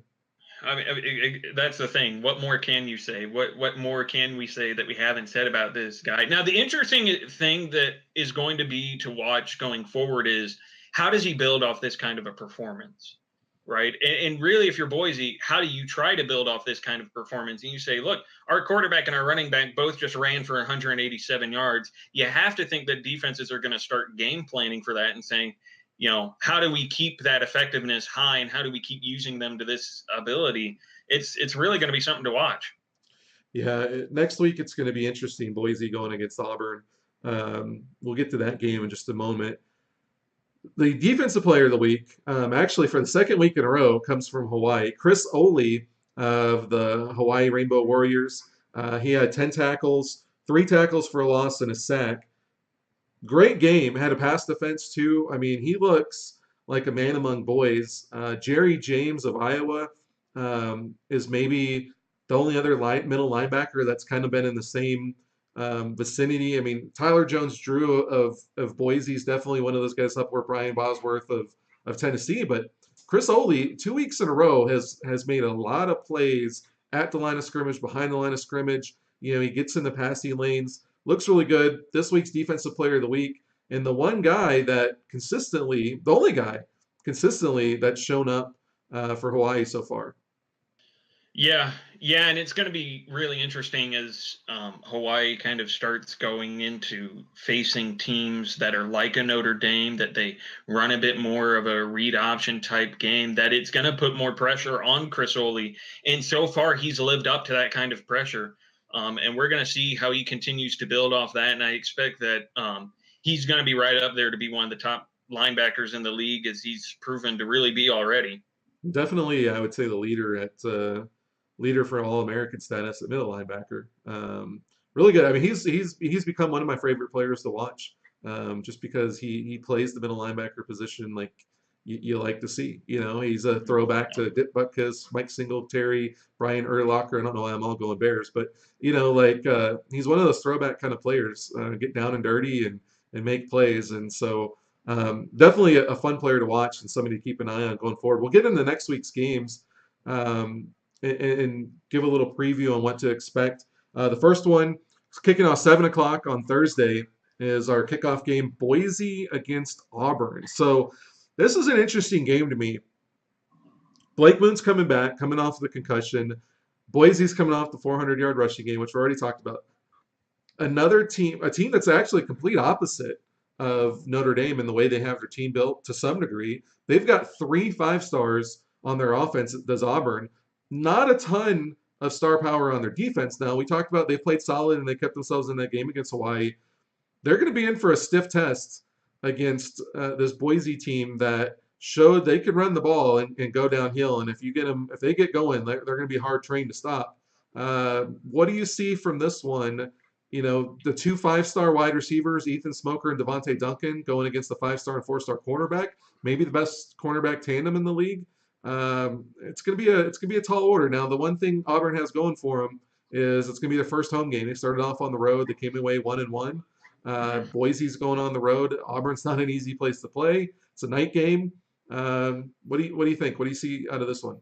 That's the thing. What more can you say? What more can we say that we haven't said about this guy? Now, the interesting thing that is going to be to watch going forward is how does he build off this kind of a performance, right? And really, if you're Boise, how do you try to build off this kind of performance? And you say, look, our quarterback and our running back both just ran for 187 yards. You have to think that defenses are going to start game planning for that and saying, how do we keep that effectiveness high and how do we keep using them to this ability? It's really going to be something to watch. Yeah, next week it's going to be interesting. Boise going against Auburn. We'll get to that game in just a moment. The defensive player of the week, actually for the second week in a row, comes from Hawaii. Chris Oley of the Hawaii Rainbow Warriors. He had 10 tackles, 3 tackles for a loss, and a sack. Great game. Had a pass defense too. I mean, he looks like a man among boys. Jerry James of Iowa is maybe the only other middle linebacker that's kind of been in the same vicinity. I mean, Tyler Jones-Drew of Boise is definitely one of those guys up where Brian Bosworth of Tennessee. But Chris Oley, 2 weeks in a row, has made a lot of plays at the line of scrimmage, behind the line of scrimmage. He gets in the passing lanes. Looks really good. This week's defensive player of the week. And the one guy that the only guy consistently that's shown up for Hawaii so far. Yeah, and it's going to be really interesting as Hawaii kind of starts going into facing teams that are like a Notre Dame, that they run a bit more of a read option type game, that it's going to put more pressure on Chris Oley. And so far, he's lived up to that kind of pressure. And we're going to see how he continues to build off that. And I expect that he's going to be right up there to be one of the top linebackers in the league, as he's proven to really be already. Definitely, I would say the leader for All-American status at middle linebacker. Really good. I mean, he's become one of my favorite players to watch, just because he plays the middle linebacker position like you like to see. He's a throwback to Dick Butkus, Mike Singletary, Brian Urlacher. I don't know why I'm all going Bears, but he's one of those throwback kind of players. Get down and dirty and make plays, and so definitely a fun player to watch and somebody to keep an eye on going forward. We'll get into next week's games. And give a little preview on what to expect. The first one is kicking off 7 o'clock on Thursday is our kickoff game, Boise against Auburn. So this is an interesting game to me. Blake Moon's coming back, coming off the concussion. Boise's coming off the 400-yard rushing game, which we already talked about. Another team, a team that's actually complete opposite of Notre Dame in the way they have their team built to some degree. They've got 3 5-stars on their offense, does Auburn. Not a ton of star power on their defense. Now, we talked about they played solid and they kept themselves in that game against Hawaii. They're going to be in for a stiff test against this Boise team that showed they could run the ball and go downhill. And if they get going, they're going to be hard trained to stop. What do you see from this one? You know, the two five-star wide receivers, Ethan Smoker and Devontae Duncan, going against the five-star and four-star cornerback, maybe the best cornerback tandem in the league. It's gonna be a tall order. Now, the one thing Auburn has going for them is it's gonna be their first home game. They started off on the road. They came away 1-1. Boise's going on the road. Auburn's not an easy place to play. It's a night game. What do you think? What do you see out of this one?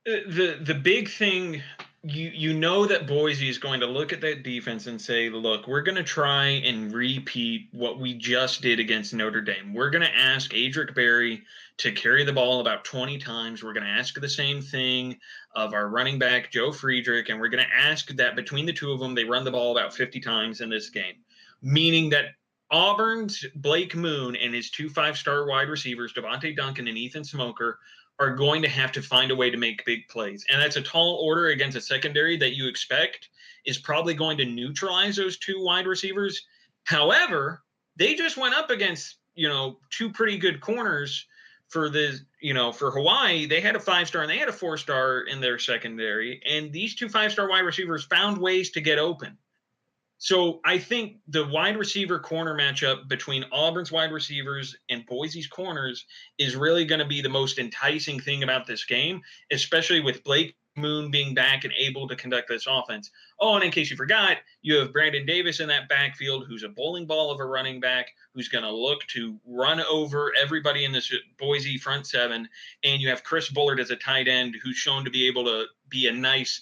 The big thing, you know that Boise is going to look at that defense and say, look, we're going to try and repeat what we just did against Notre Dame. We're going to ask Adric Berry to carry the ball about 20 times. We're going to ask the same thing of our running back Joe Friedrich, and we're going to ask that between the two of them they run the ball about 50 times in this game, meaning that Auburn's Blake Moon and his two five-star wide receivers, Devontae Duncan and Ethan Smoker, are going to have to find a way to make big plays. And that's a tall order against a secondary that you expect is probably going to neutralize those two wide receivers. However, they just went up against, two pretty good corners for Hawaii. They had a five-star and they had a four-star in their secondary. And these two five-star wide receivers found ways to get open. So I think the wide receiver corner matchup between Auburn's wide receivers and Boise's corners is really going to be the most enticing thing about this game, especially with Blake Moon being back and able to conduct this offense. Oh, and in case you forgot, you have Brandon Davis in that backfield, who's a bowling ball of a running back, who's going to look to run over everybody in this Boise front seven. And you have Chris Bullard as a tight end, who's shown to be able to be a nice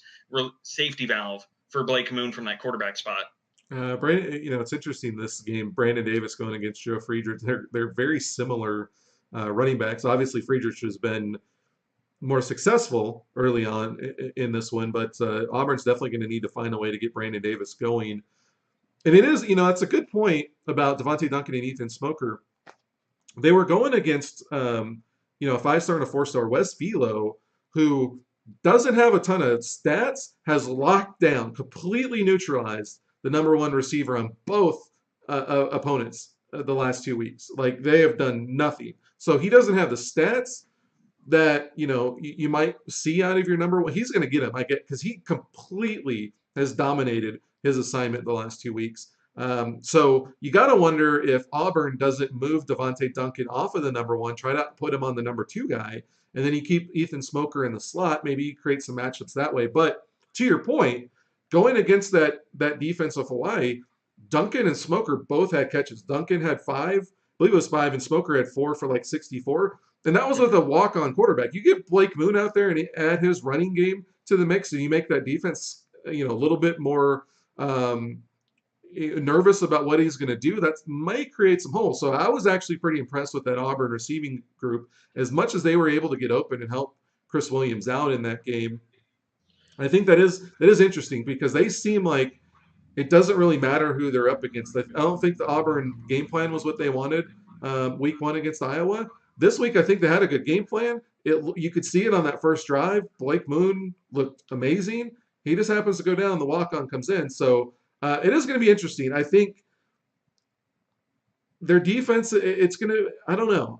safety valve for Blake Moon from that quarterback spot. Brandon, it's interesting this game. Brandon Davis going against Joe Friedrich. They're very similar running backs. Obviously, Friedrich has been more successful early on in this one, but Auburn's definitely going to need to find a way to get Brandon Davis going. And it is, that's a good point about Devontae Duncan and Ethan Smoker. They were going against, a five-star and a four-star Wes Philo, who doesn't have a ton of stats, has locked down, completely neutralized the number one receiver on both opponents the last 2 weeks. Like, they have done nothing. So he doesn't have the stats that you might see out of your number one. He's going to get him, I get, because he completely has dominated his assignment the last 2 weeks. So you got to wonder if Auburn doesn't move Devontae Duncan off of the number one, try to put him on the number two guy, and then you keep Ethan Smoker in the slot. Maybe you create some matchups that way. But to your point, going against that defense of Hawaii, Duncan and Smoker both had catches. Duncan had 5, I believe it was 5, and Smoker had 4 for like 64. And that was with a walk-on quarterback. You get Blake Moon out there and he add his running game to the mix, and you make that defense, a little bit more nervous about what he's going to do. That might create some holes. So I was actually pretty impressed with that Auburn receiving group. As much as they were able to get open and help Chris Williams out in that game, I think that is interesting because they seem like it doesn't really matter who they're up against. I don't think the Auburn game plan was what they wanted week 1 against Iowa. This week, I think they had a good game plan. You could see it on that first drive. Blake Moon looked amazing. He just happens to go down. The walk-on comes in. So it is going to be interesting. I think their defense, it's going to – I don't know.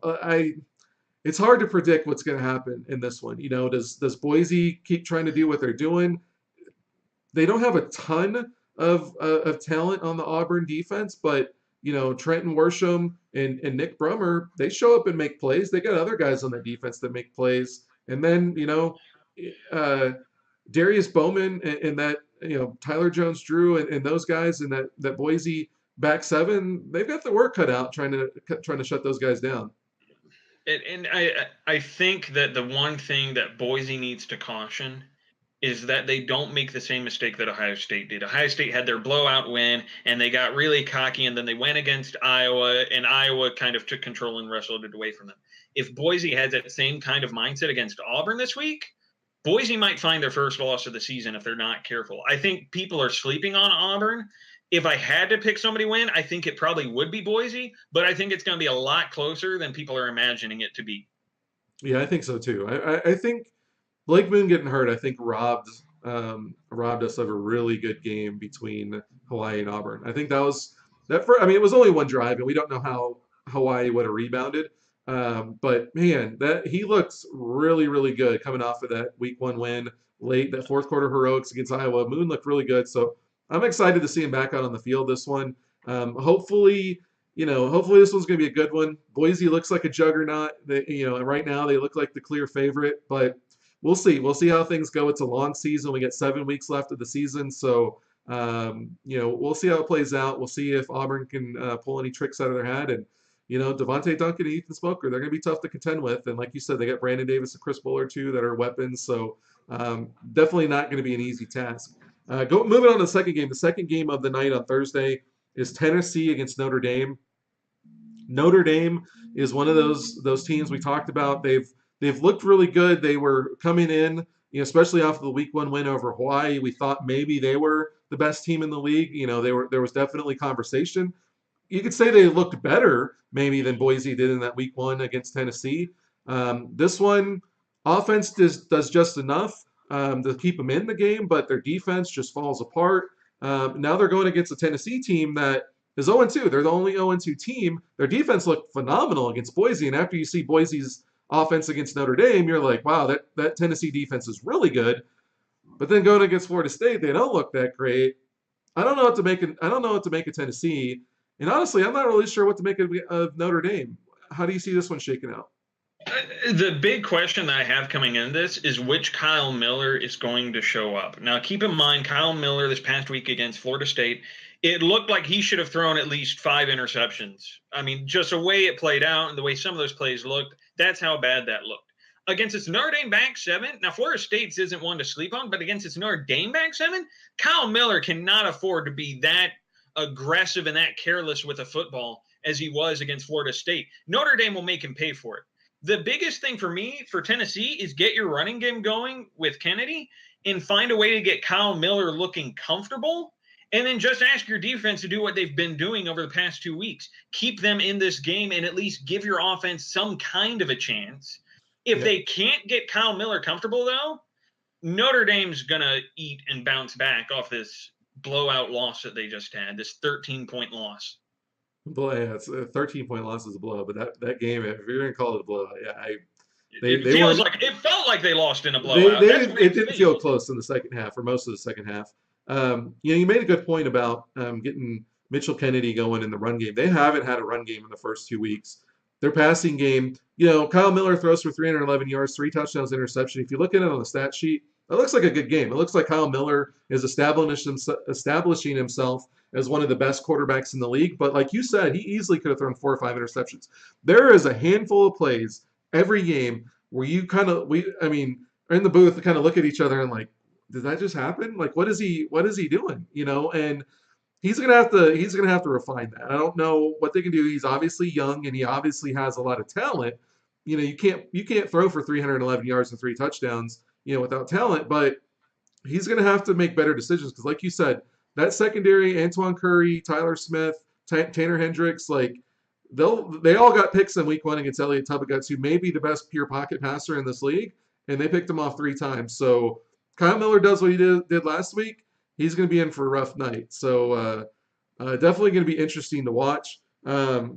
It's hard to predict what's going to happen in this one. Does Boise keep trying to do what they're doing? They don't have a ton of talent on the Auburn defense, but Trenton Worsham and Nick Brummer, they show up and make plays. They got other guys on the defense that make plays, and then Darius Bowman and that Tyler Jones-Drew and those guys and that Boise back seven, they've got the work cut out trying to shut those guys down. And I think that the one thing that Boise needs to caution is that they don't make the same mistake that Ohio State did. Ohio State had their blowout win, and they got really cocky, and then they went against Iowa, and Iowa kind of took control and wrestled it away from them. If Boise has that same kind of mindset against Auburn this week, Boise might find their first loss of the season if they're not careful. I think people are sleeping on Auburn. If I had to pick somebody to win, I think it probably would be Boise, but I think it's going to be a lot closer than people are imagining it to be. Yeah, I think so too. I think Blake Moon getting hurt, I think robbed us of a really good game between Hawaii and Auburn. I think that was that. It was only one drive, and we don't know how Hawaii would have rebounded. But man, that he looks really, really good coming off of that week 1 win late, that fourth quarter heroics against Iowa. Moon looked really good. So I'm excited to see him back out on the field this one. Hopefully, hopefully this one's going to be a good one. Boise looks like a juggernaut. Right now they look like the clear favorite, but we'll see. We'll see how things go. It's a long season. We got 7 weeks left of the season, so we'll see how it plays out. We'll see if Auburn can pull any tricks out of their hat. And Devontae Duncan and Ethan Smoker, they're going to be tough to contend with. And like you said, they got Brandon Davis and Chris Buller too that are weapons. So definitely not going to be an easy task. Moving on to the second game. The second game of the night on Thursday is Tennessee against Notre Dame. Notre Dame is one of those teams we talked about. They've looked really good. They were coming in, especially off of the week 1 win over Hawaii. We thought maybe they were the best team in the league. There was definitely conversation. You could say they looked better maybe than Boise did in that week 1 against Tennessee. This one, offense does just enough to keep them in the game, but their defense just falls apart. Now they're going against a Tennessee team that is 0-2. They're the only 0-2 team. Their defense looked phenomenal against Boise, and after you see Boise's offense against Notre Dame, you're like, wow, that Tennessee defense is really good. But then going against Florida State, they don't look that great. I don't know what to make. I don't know what to make of Tennessee, and honestly, I'm not really sure what to make of Notre Dame. How do you see this one shaking out? The big question that I have coming into this is which Kyle Miller is going to show up. Now, keep in mind, Kyle Miller this past week against Florida State, it looked like he should have thrown at least 5 interceptions. I mean, just the way it played out and the way some of those plays looked, that's how bad that looked. Against its Notre Dame back 7, now Florida State's isn't one to sleep on, but against its Notre Dame back 7, Kyle Miller cannot afford to be that aggressive and that careless with a football as he was against Florida State. Notre Dame will make him pay for it. The biggest thing for me for Tennessee is get your running game going with Kennedy and find a way to get Kyle Miller looking comfortable. And then just ask your defense to do what they've been doing over the past 2 weeks. Keep them in this game and at least give your offense some kind of a chance. If they can't get Kyle Miller comfortable, though, Notre Dame's going to eat and bounce back off this blowout loss that they just had, this 13-point loss. Boy, yeah, it's a 13-point loss is a blow, but that game, if you're going to call it a blowout, yeah, it felt like they lost in a blowout. It didn't feel close in the second half, or most of the second half. You made a good point about getting Mitchell Kennedy going in the run game. They haven't had a run game in the first 2 weeks. Their passing game, Kyle Miller throws for 311 yards, 3 touchdowns, interception. If you look at it on the stat sheet, it looks like a good game. It looks like Kyle Miller is establishing himself as one of the best quarterbacks in the league. But like you said, he easily could have thrown 4 or 5 interceptions. There is a handful of plays every game where you are in the booth and kind of look at each other and like, did that just happen? Like, what is he doing? And he's gonna have to refine that. I don't know what they can do. He's obviously young and he obviously has a lot of talent. You can't throw for 311 yards and 3 touchdowns, without talent, but he's gonna have to make better decisions because, like you said, that secondary, Antoine Curry, Tyler Smith, Tanner Hendricks, like they all got picks in week 1 against Elliott Tubbagutz, who may be the best pure pocket passer in this league, and they picked him off 3 times. So Kyle Miller does what he did last week. He's going to be in for a rough night. So definitely going to be interesting to watch. The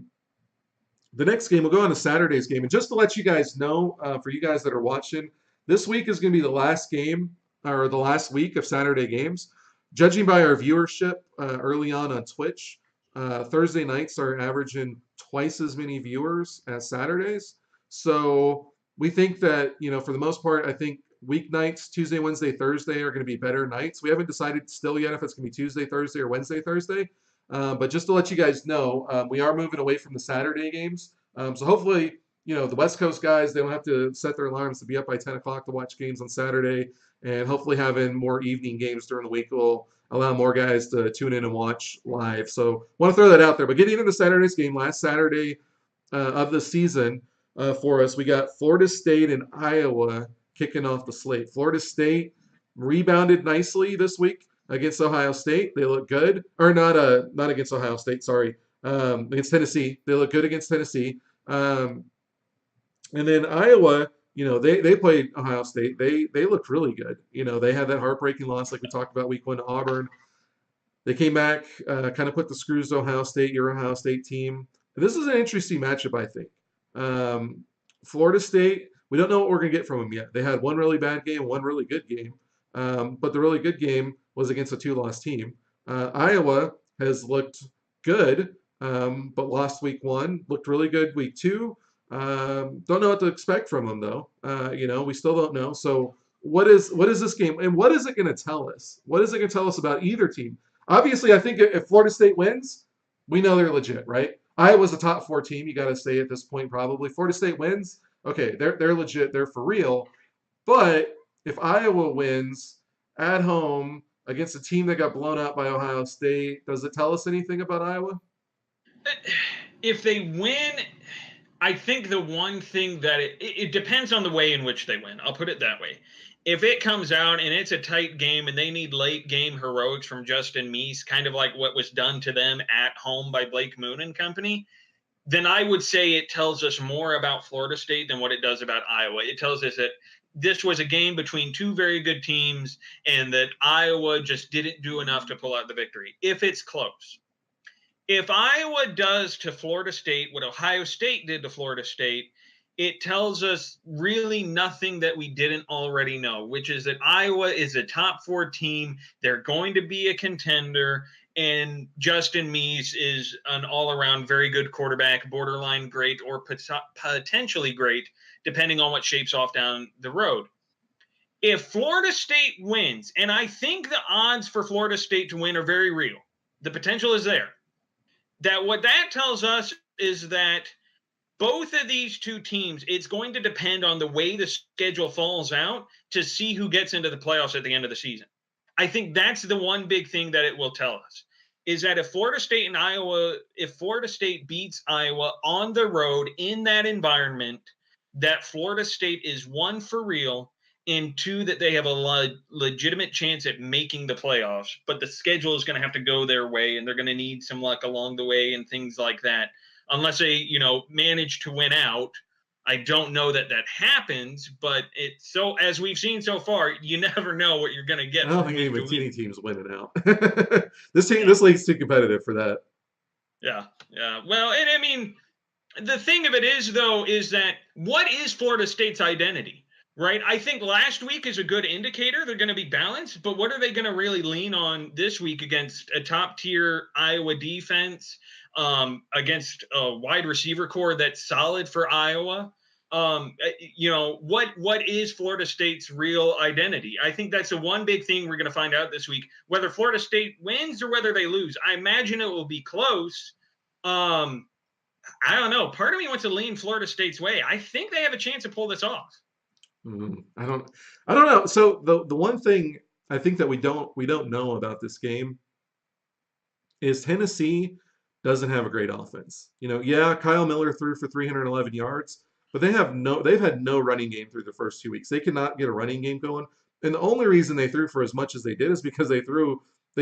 next game, we'll go on to Saturday's game. And just to let you guys know, for you guys that are watching, this week is going to be the last game or the last week of Saturday games. Judging by our viewership early on Twitch, Thursday nights are averaging twice as many viewers as Saturdays. So we think that, for the most part, I think weeknights, Tuesday, Wednesday, Thursday are going to be better nights. We haven't decided still yet if it's going to be Tuesday, Thursday, or Wednesday, Thursday. But just to let you guys know, we are moving away from the Saturday games. So hopefully, the West Coast guys, they don't have to set their alarms to be up by 10 o'clock to watch games on Saturday. And hopefully having more evening games during the week will allow more guys to tune in and watch live. So want to throw that out there. But getting into Saturday's game, last Saturday of the season for us, we got Florida State and Iowa kicking off the slate. Florida State rebounded nicely this week against Ohio State. They look good. Or not against Ohio State, sorry. Against Tennessee. They look good against Tennessee. And then Iowa, they played Ohio State. They looked really good. They had that heartbreaking loss like we talked about week 1 to Auburn. They came back, kind of put the screws to Ohio State, your Ohio State team. This is an interesting matchup, I think. Florida State, we don't know what we're going to get from them yet. They had one really bad game, one really good game. But the really good game was against a two-loss team. Iowa has looked good, but lost week one. Looked really good week two. Don't know what to expect from them though. We still don't know. So what is this game, and what is it going to tell us? What is it going to tell us about either team? Obviously, I think if Florida State wins, we know they're legit, right? Iowa's a top four team. You got to say at this point probably. Florida State wins, okay, they're legit. They're for real. But if Iowa wins at home against a team that got blown out by Ohio State, does it tell us anything about Iowa? If they win, I think the one thing that it depends on the way in which they win. I'll put it that way. If it comes out and it's a tight game and they need late game heroics from Justin Meese, kind of like what was done to them at home by Blake Moon and company, then I would say it tells us more about Florida State than what it does about Iowa. It tells us that this was a game between two very good teams and that Iowa just didn't do enough to pull out the victory, if it's close. If Iowa does to Florida State what Ohio State did to Florida State, it tells us really nothing that we didn't already know, which is that Iowa is a top four team. They're going to be a contender. And Justin Meese is an all-around very good quarterback, borderline great or potentially great, depending on what shapes off down the road. If Florida State wins, and I think the odds for Florida State to win are very real, the potential is there. That what that tells us is that both of these two teams, it's going to depend on the way the schedule falls out to see who gets into the playoffs at the end of the season. I think that's the one big thing that it will tell us is that if Florida State beats Iowa on the road in that environment, that Florida State is one for real, and two, that they have a legitimate chance at making the playoffs, but the schedule is going to have to go their way and they're going to need some luck along the way and things like that. Unless they, manage to win out. I don't know that happens, but it's so, as we've seen so far, you never know what you're going to get. I don't think any team's winning out. This league's too competitive for that. Yeah. Well, and I mean, the thing of it is, though, is that what is Florida State's identity, right? I think last week is a good indicator. They're going to be balanced, but what are they going to really lean on this week against a top-tier Iowa defense, against a wide receiver core that's solid for Iowa? What is Florida State's real identity? I think that's the one big thing we're going to find out this week, whether Florida State wins or whether they lose. I imagine it will be close. I don't know. Part of me wants to lean Florida State's way. I think they have a chance to pull this off. I don't know. So the one thing I think that we don't know about this game is Tennessee doesn't have a great offense. Kyle Miller threw for 311 yards, but they've had no running game through the first 2 weeks. They could not get a running game going. And the only reason they threw for as much as they did is because they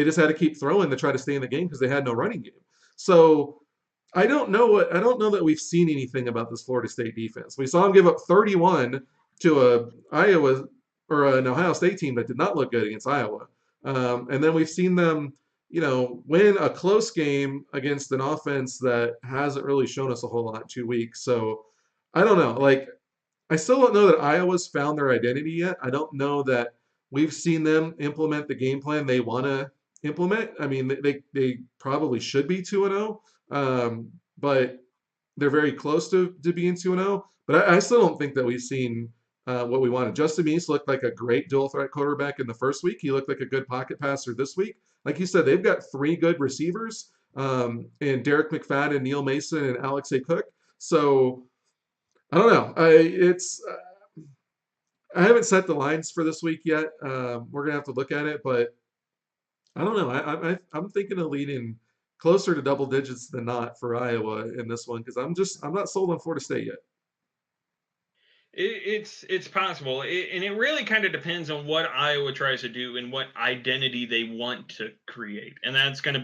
just had to keep throwing to try to stay in the game because they had no running game. So I don't know that we've seen anything about this Florida State defense. We saw them give up 31 to an Ohio State team that did not look good against Iowa. And then we've seen them, win a close game against an offense that hasn't really shown us a whole lot in 2 weeks. So I don't know. I still don't know that Iowa's found their identity yet. I don't know that we've seen them implement the game plan they want to implement. I mean, they probably should be 2-0, but they're very close to being 2-0. But I still don't think that we've seen what we wanted. Justin Meese looked like a great dual threat quarterback in the first week. He looked like a good pocket passer this week. Like you said, they've got 3 good receivers, and Derek McFadden, Neil Mason, and Alex A. Cook. So I don't know. I haven't set the lines for this week yet. We're gonna have to look at it, but I don't know. I'm thinking of leading closer to double digits than not for Iowa in this one because I'm not sold on Florida State yet. It's possible, and it really kind of depends on what Iowa tries to do and what identity they want to create, and that's going to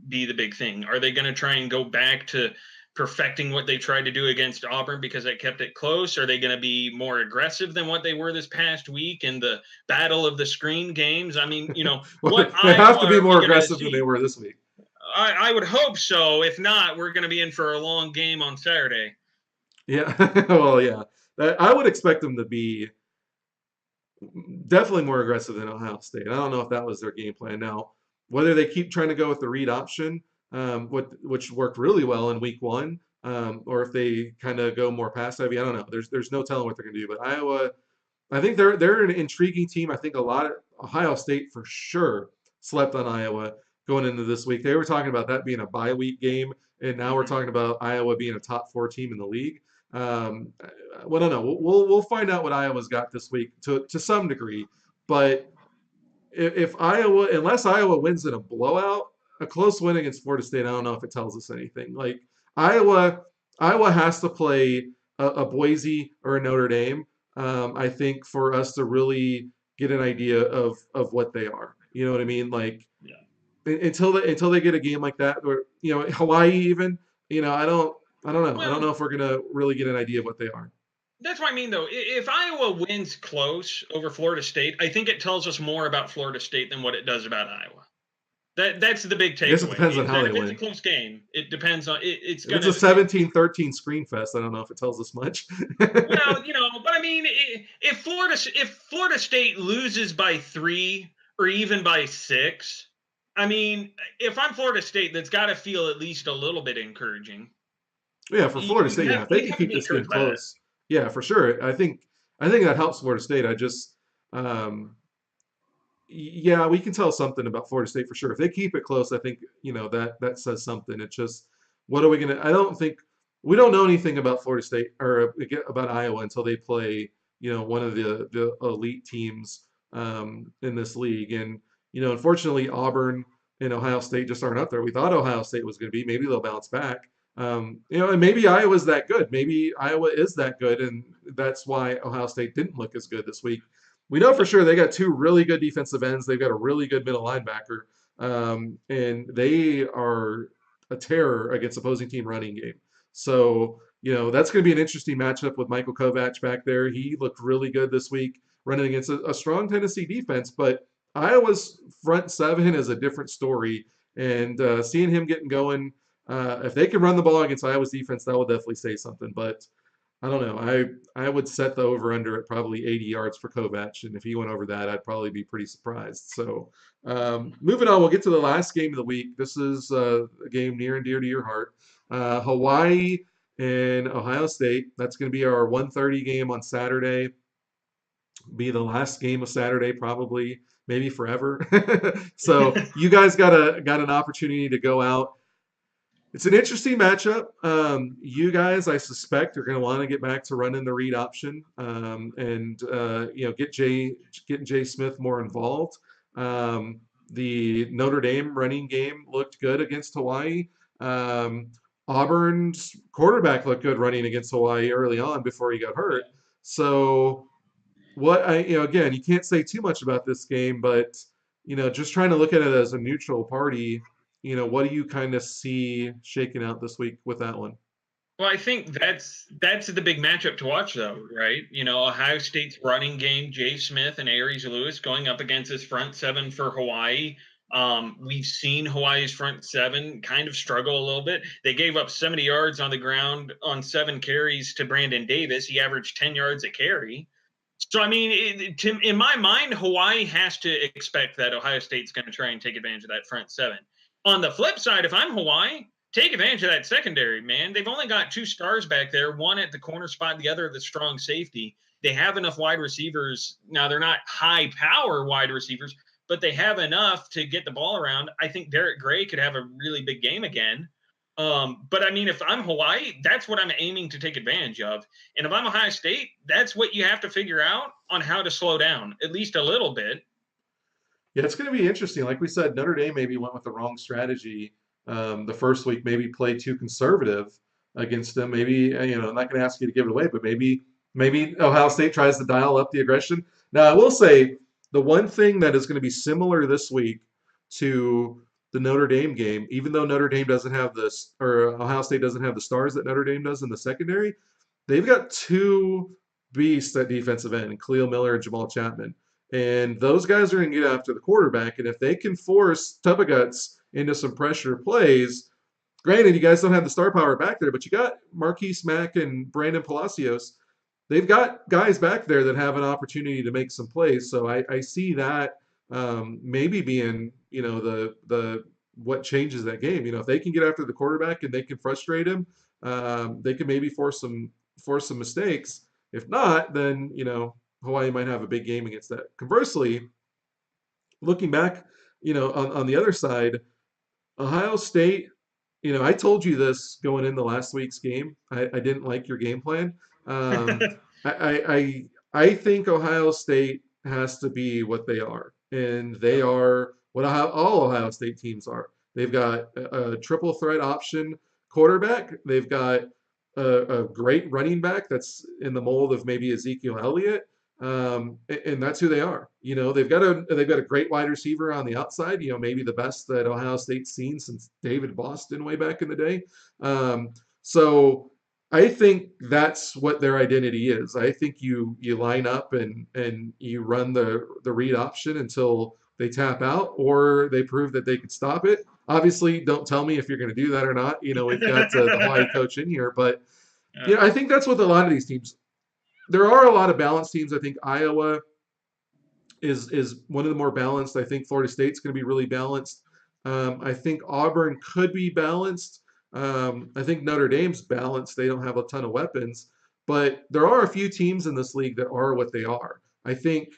be the big thing. Are they going to try and go back to perfecting what they tried to do against Auburn because they kept it close? Are they going to be more aggressive than what they were this past week in the battle of the screen games? I mean, well, they have to be more aggressive than they were this week. I would hope so. If not, we're going to be in for a long game on Saturday. Yeah. Well, yeah. I would expect them to be definitely more aggressive than Ohio State. I don't know if that was their game plan. Now, whether they keep trying to go with the read option, which worked really well in week one, or if they kind of go more pass heavy, I don't know. There's no telling what they're going to do. But Iowa, I think they're an intriguing team. I think a lot of Ohio State for sure slept on Iowa going into this week. They were talking about that being a bye week game, and now we're Mhm. talking about Iowa being a top four team in the league. Well, I don't know. We'll find out what Iowa's got this week to some degree, but if Iowa, unless Iowa wins in a blowout, a close win against Florida State, I don't know if it tells us anything. Like Iowa, Iowa has to play a Boise or a Notre Dame. I think for us to really get an idea of what they are. You know what I mean? Like Yeah. until they get a game like that, or Hawaii even. I don't know. I don't Well, know if we're gonna really get an idea of what they are. that's what I mean, though. If Iowa wins close over Florida State, I think it tells us more about Florida State than what it does about Iowa. That's the big I guess it takeaway. depends on Is how that they if it's a win. close game, it depends on it's If it's gonna a 17-13 screen fest, I don't know if it tells us much. well, but I mean, if Florida State loses by 3 or even by 6, I mean, if I'm Florida State, that's got to feel at least a little bit encouraging. Yeah, for Florida State, yeah, if they You'd can have to keep be this game encouraged by that. close, yeah, for sure. I think that helps Florida State. Um, yeah, we can tell something about Florida State for sure. If they keep it close, I think that says something. It's just what are we gonna? I don't think we don't know anything about Florida State or about Iowa until they play one of the elite teams in this league. And unfortunately, Auburn and Ohio State just aren't up there. We thought Ohio State was going to be. Maybe they'll bounce back. And maybe Iowa's that good. Maybe Iowa is that good, and that's why Ohio State didn't look as good this week. We know for sure they got two really good defensive ends. They've got a really good middle linebacker, and they are a terror against opposing team running game. So that's going to be an interesting matchup with Michael Kovac back there. He looked really good this week running against a strong Tennessee defense, but Iowa's front seven is a different story. And seeing him getting going, if they can run the ball against Iowa's defense, that will definitely say something. But I don't know. I would set the over under at probably 80 yards for Kovac, and if he went over that, I'd probably be pretty surprised. So, moving on, we'll get to the last game of the week. This is a game near and dear to your heart. Hawaii and Ohio State. That's going to be our 1:30 game on Saturday. Be the last game of Saturday, probably, maybe forever. So you guys got an opportunity to go out. It's an interesting matchup. You guys, I suspect, are going to want to get back to running the read option and getting Jay Smith more involved. The Notre Dame running game looked good against Hawaii. Um, Auburn's quarterback looked good running against Hawaii early on before he got hurt. So again, you can't say too much about this game, but just trying to look at it as a neutral party, what do you kind of see shaking out this week with that one? Well, I think that's the big matchup to watch, though, right? Ohio State's running game, Jay Smith and Aries Lewis going up against his front seven for Hawaii. We've seen Hawaii's front seven kind of struggle a little bit. They gave up 70 yards on the ground on 7 carries to Brandon Davis. He averaged 10 yards a carry. So, I mean, in my mind, Hawaii has to expect that Ohio State's going to try and take advantage of that front seven. On the flip side, if I'm Hawaii, take advantage of that secondary, man. They've only got 2 stars back there, one at the corner spot, the other at the strong safety. They have enough wide receivers. Now, they're not high power wide receivers, but they have enough to get the ball around. I think Derek Gray could have a really big game again. But I mean, if I'm Hawaii, that's what I'm aiming to take advantage of. And if I'm Ohio State, that's what you have to figure out on how to slow down, at least a little bit. Yeah, it's going to be interesting. Like we said, Notre Dame maybe went with the wrong strategy the first week, maybe played too conservative against them. Maybe, I'm not going to ask you to give it away, but maybe Ohio State tries to dial up the aggression. Now, I will say the one thing that is going to be similar this week to the Notre Dame game, even though Notre Dame doesn't have this, or Ohio State doesn't have the stars that Notre Dame does in the secondary, they've got two beasts at defensive end, Khalil Miller and Jamal Chapman. And those guys are going to get after the quarterback. And if they can force Tubaguts into some pressure plays, Granted, you guys don't have the star power back there, but you got Marquise Mack and Brandon Palacios. They've got guys back there that have an opportunity to make some plays. So I see that maybe being, the what changes that game. If they can get after the quarterback and they can frustrate him, they can maybe force some mistakes. If not, then Hawaii might have a big game against that. Conversely, looking back, on the other side, Ohio State, I told you this going into last week's game. I didn't like your game plan. Um, I think Ohio State has to be what they are, and they are what all Ohio State teams are. They've got a triple threat option quarterback. They've got a great running back that's in the mold of maybe Ezekiel Elliott, and that's who they are. They've got a great wide receiver on the outside. Maybe the best that Ohio State's seen since David Boston way back in the day. So I think that's what their identity is. I think you line up and you run the read option until they tap out or they prove that they could stop it. Obviously, don't tell me if you're going to do that or not. We've got the Hawaii coach in here, but I think that's what a lot of these teams. There are a lot of balanced teams. I think Iowa is one of the more balanced. I think Florida State's going to be really balanced. I think Auburn could be balanced. I think Notre Dame's balanced. They don't have a ton of weapons, but there are a few teams in this league that are what they are. I think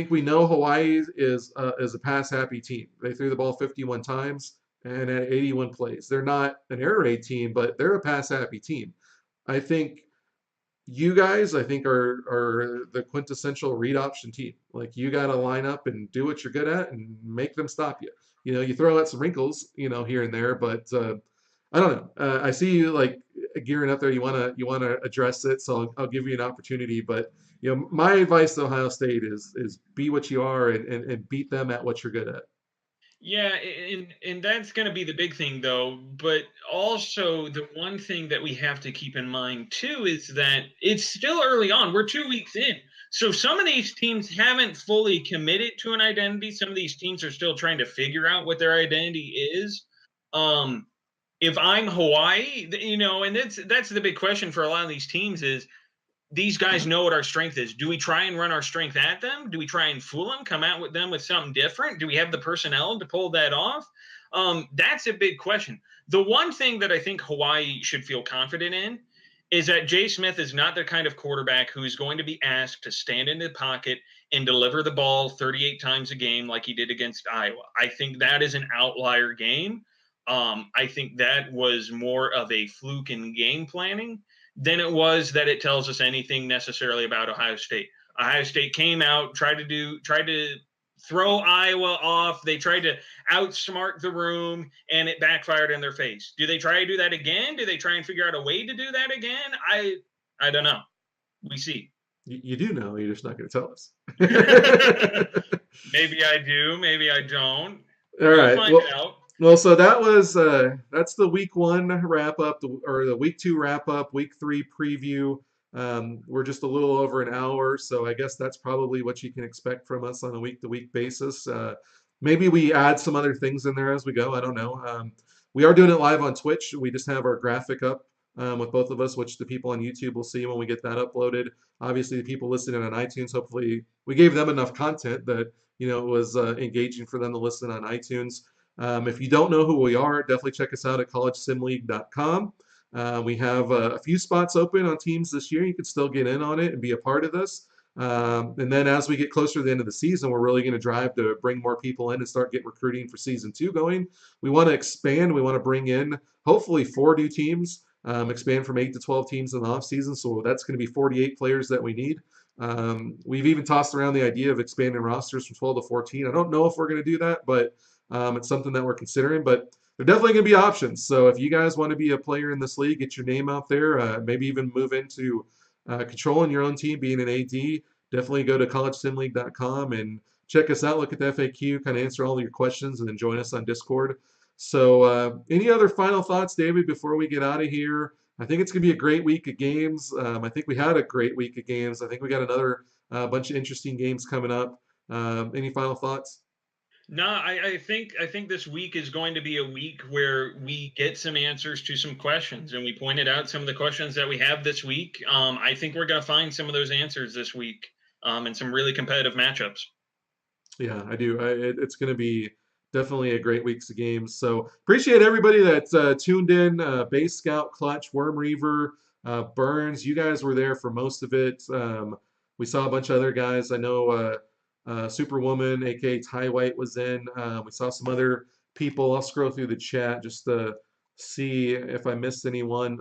we know Hawaii is a pass happy team. They threw the ball 51 times and had 81 plays. They're not an air raid team, but they're a pass happy team. I think you guys, I think, are the quintessential read option team. Like you got to line up and do what you're good at and make them stop you. You throw out some wrinkles, here and there, but I don't know. I see you like gearing up there. You wanna address it, so I'll give you an opportunity. But my advice to Ohio State is be what you are and beat them at what you're good at. Yeah, and that's going to be the big thing, though. But also, the one thing that we have to keep in mind too is that it's still early on. We're 2 weeks in, so some of these teams haven't fully committed to an identity. Some of these teams are still trying to figure out what their identity is. If I'm Hawaii, and that's the big question for a lot of these teams is these guys know what our strength is. Do we try and run our strength at them? Do we try and fool them, come out with them with something different? Do we have the personnel to pull that off? That's a big question. The one thing that I think Hawaii should feel confident in is that Jay Smith is not the kind of quarterback who is going to be asked to stand in the pocket and deliver the ball 38 times a game like he did against Iowa. I think that is an outlier game. I think that was more of a fluke in game planning than it was that it tells us anything necessarily about Ohio State. Ohio State came out, tried to throw Iowa off. They tried to outsmart the room, and it backfired in their face. Do they try to do that again? Do they try and figure out a way to do that again? I don't know. We see. You do know, you're just not going to tell us. Maybe I do. Maybe I don't. All right. We'll find out. Well, so that's the week one wrap up, or the week two wrap up, week three preview. We're just a little over an hour, so I guess that's probably what you can expect from us on a week to week basis. Maybe we add some other things in there as we go. I don't know. We are doing it live on Twitch. We just have our graphic up with both of us, which the people on YouTube will see when we get that uploaded. Obviously, the people listening on iTunes, hopefully we gave them enough content that it was engaging for them to listen on iTunes. If you don't know who we are, definitely check us out at collegesimleague.com. We have a few spots open on teams this year. You can still get in on it and be a part of this. And then as we get closer to the end of the season, we're really going to drive to bring more people in and start getting recruiting for season 2 going. We want to expand. We want to bring in hopefully 4 new teams, expand from 8 to 12 teams in the offseason. So that's going to be 48 players that we need. We've even tossed around the idea of expanding rosters from 12 to 14. I don't know if we're going to do that, but it's something that we're considering. But they're definitely going to be options. So if you guys want to be a player in this league, get your name out there, maybe even move into controlling your own team, being an AD, definitely go to collegesimleague.com and check us out. Look at the FAQ, kind of answer all your questions, and then join us on Discord. So any other final thoughts, David, before we get out of here? I think it's going to be a great week of games. I think we had a great week of games. I think we got another bunch of interesting games coming up. Any final thoughts? No, I think this week is going to be a week where we get some answers to some questions, and we pointed out some of the questions that we have this week. I think we're going to find some of those answers this week, in some really competitive matchups. Yeah, I do. It's going to be definitely a great week's of games. So appreciate everybody that tuned in. Base Scout, Clutch, Worm Reaver, Burns. You guys were there for most of it. We saw a bunch of other guys. I know Superwoman, aka Ty White, was in. We saw some other people. I'll scroll through the chat just to see if I missed anyone.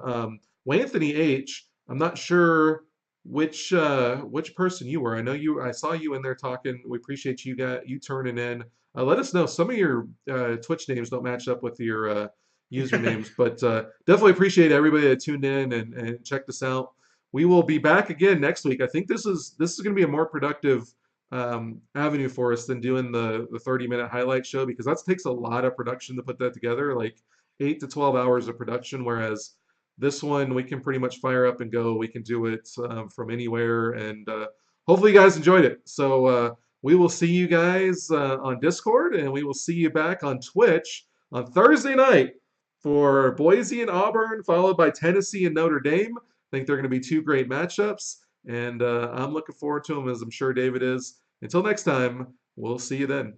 Anthony H. I'm not sure which person you were. I know you. I saw you in there talking. We appreciate you turning in. Let us know. Some of your Twitch names don't match up with your usernames, but definitely appreciate everybody that tuned in and checked us out. We will be back again next week. I think this is going to be a more productive avenue for us than doing the 30-minute highlight show because that takes a lot of production to put that together, like 8 to 12 hours of production, whereas this one we can pretty much fire up and go. We can do it from anywhere, and hopefully you guys enjoyed it. So we will see you guys on Discord, and we will see you back on Twitch on Thursday night for Boise and Auburn, followed by Tennessee and Notre Dame. I think they're going to be two great matchups, and I'm looking forward to them, as I'm sure David is. Until next time, we'll see you then.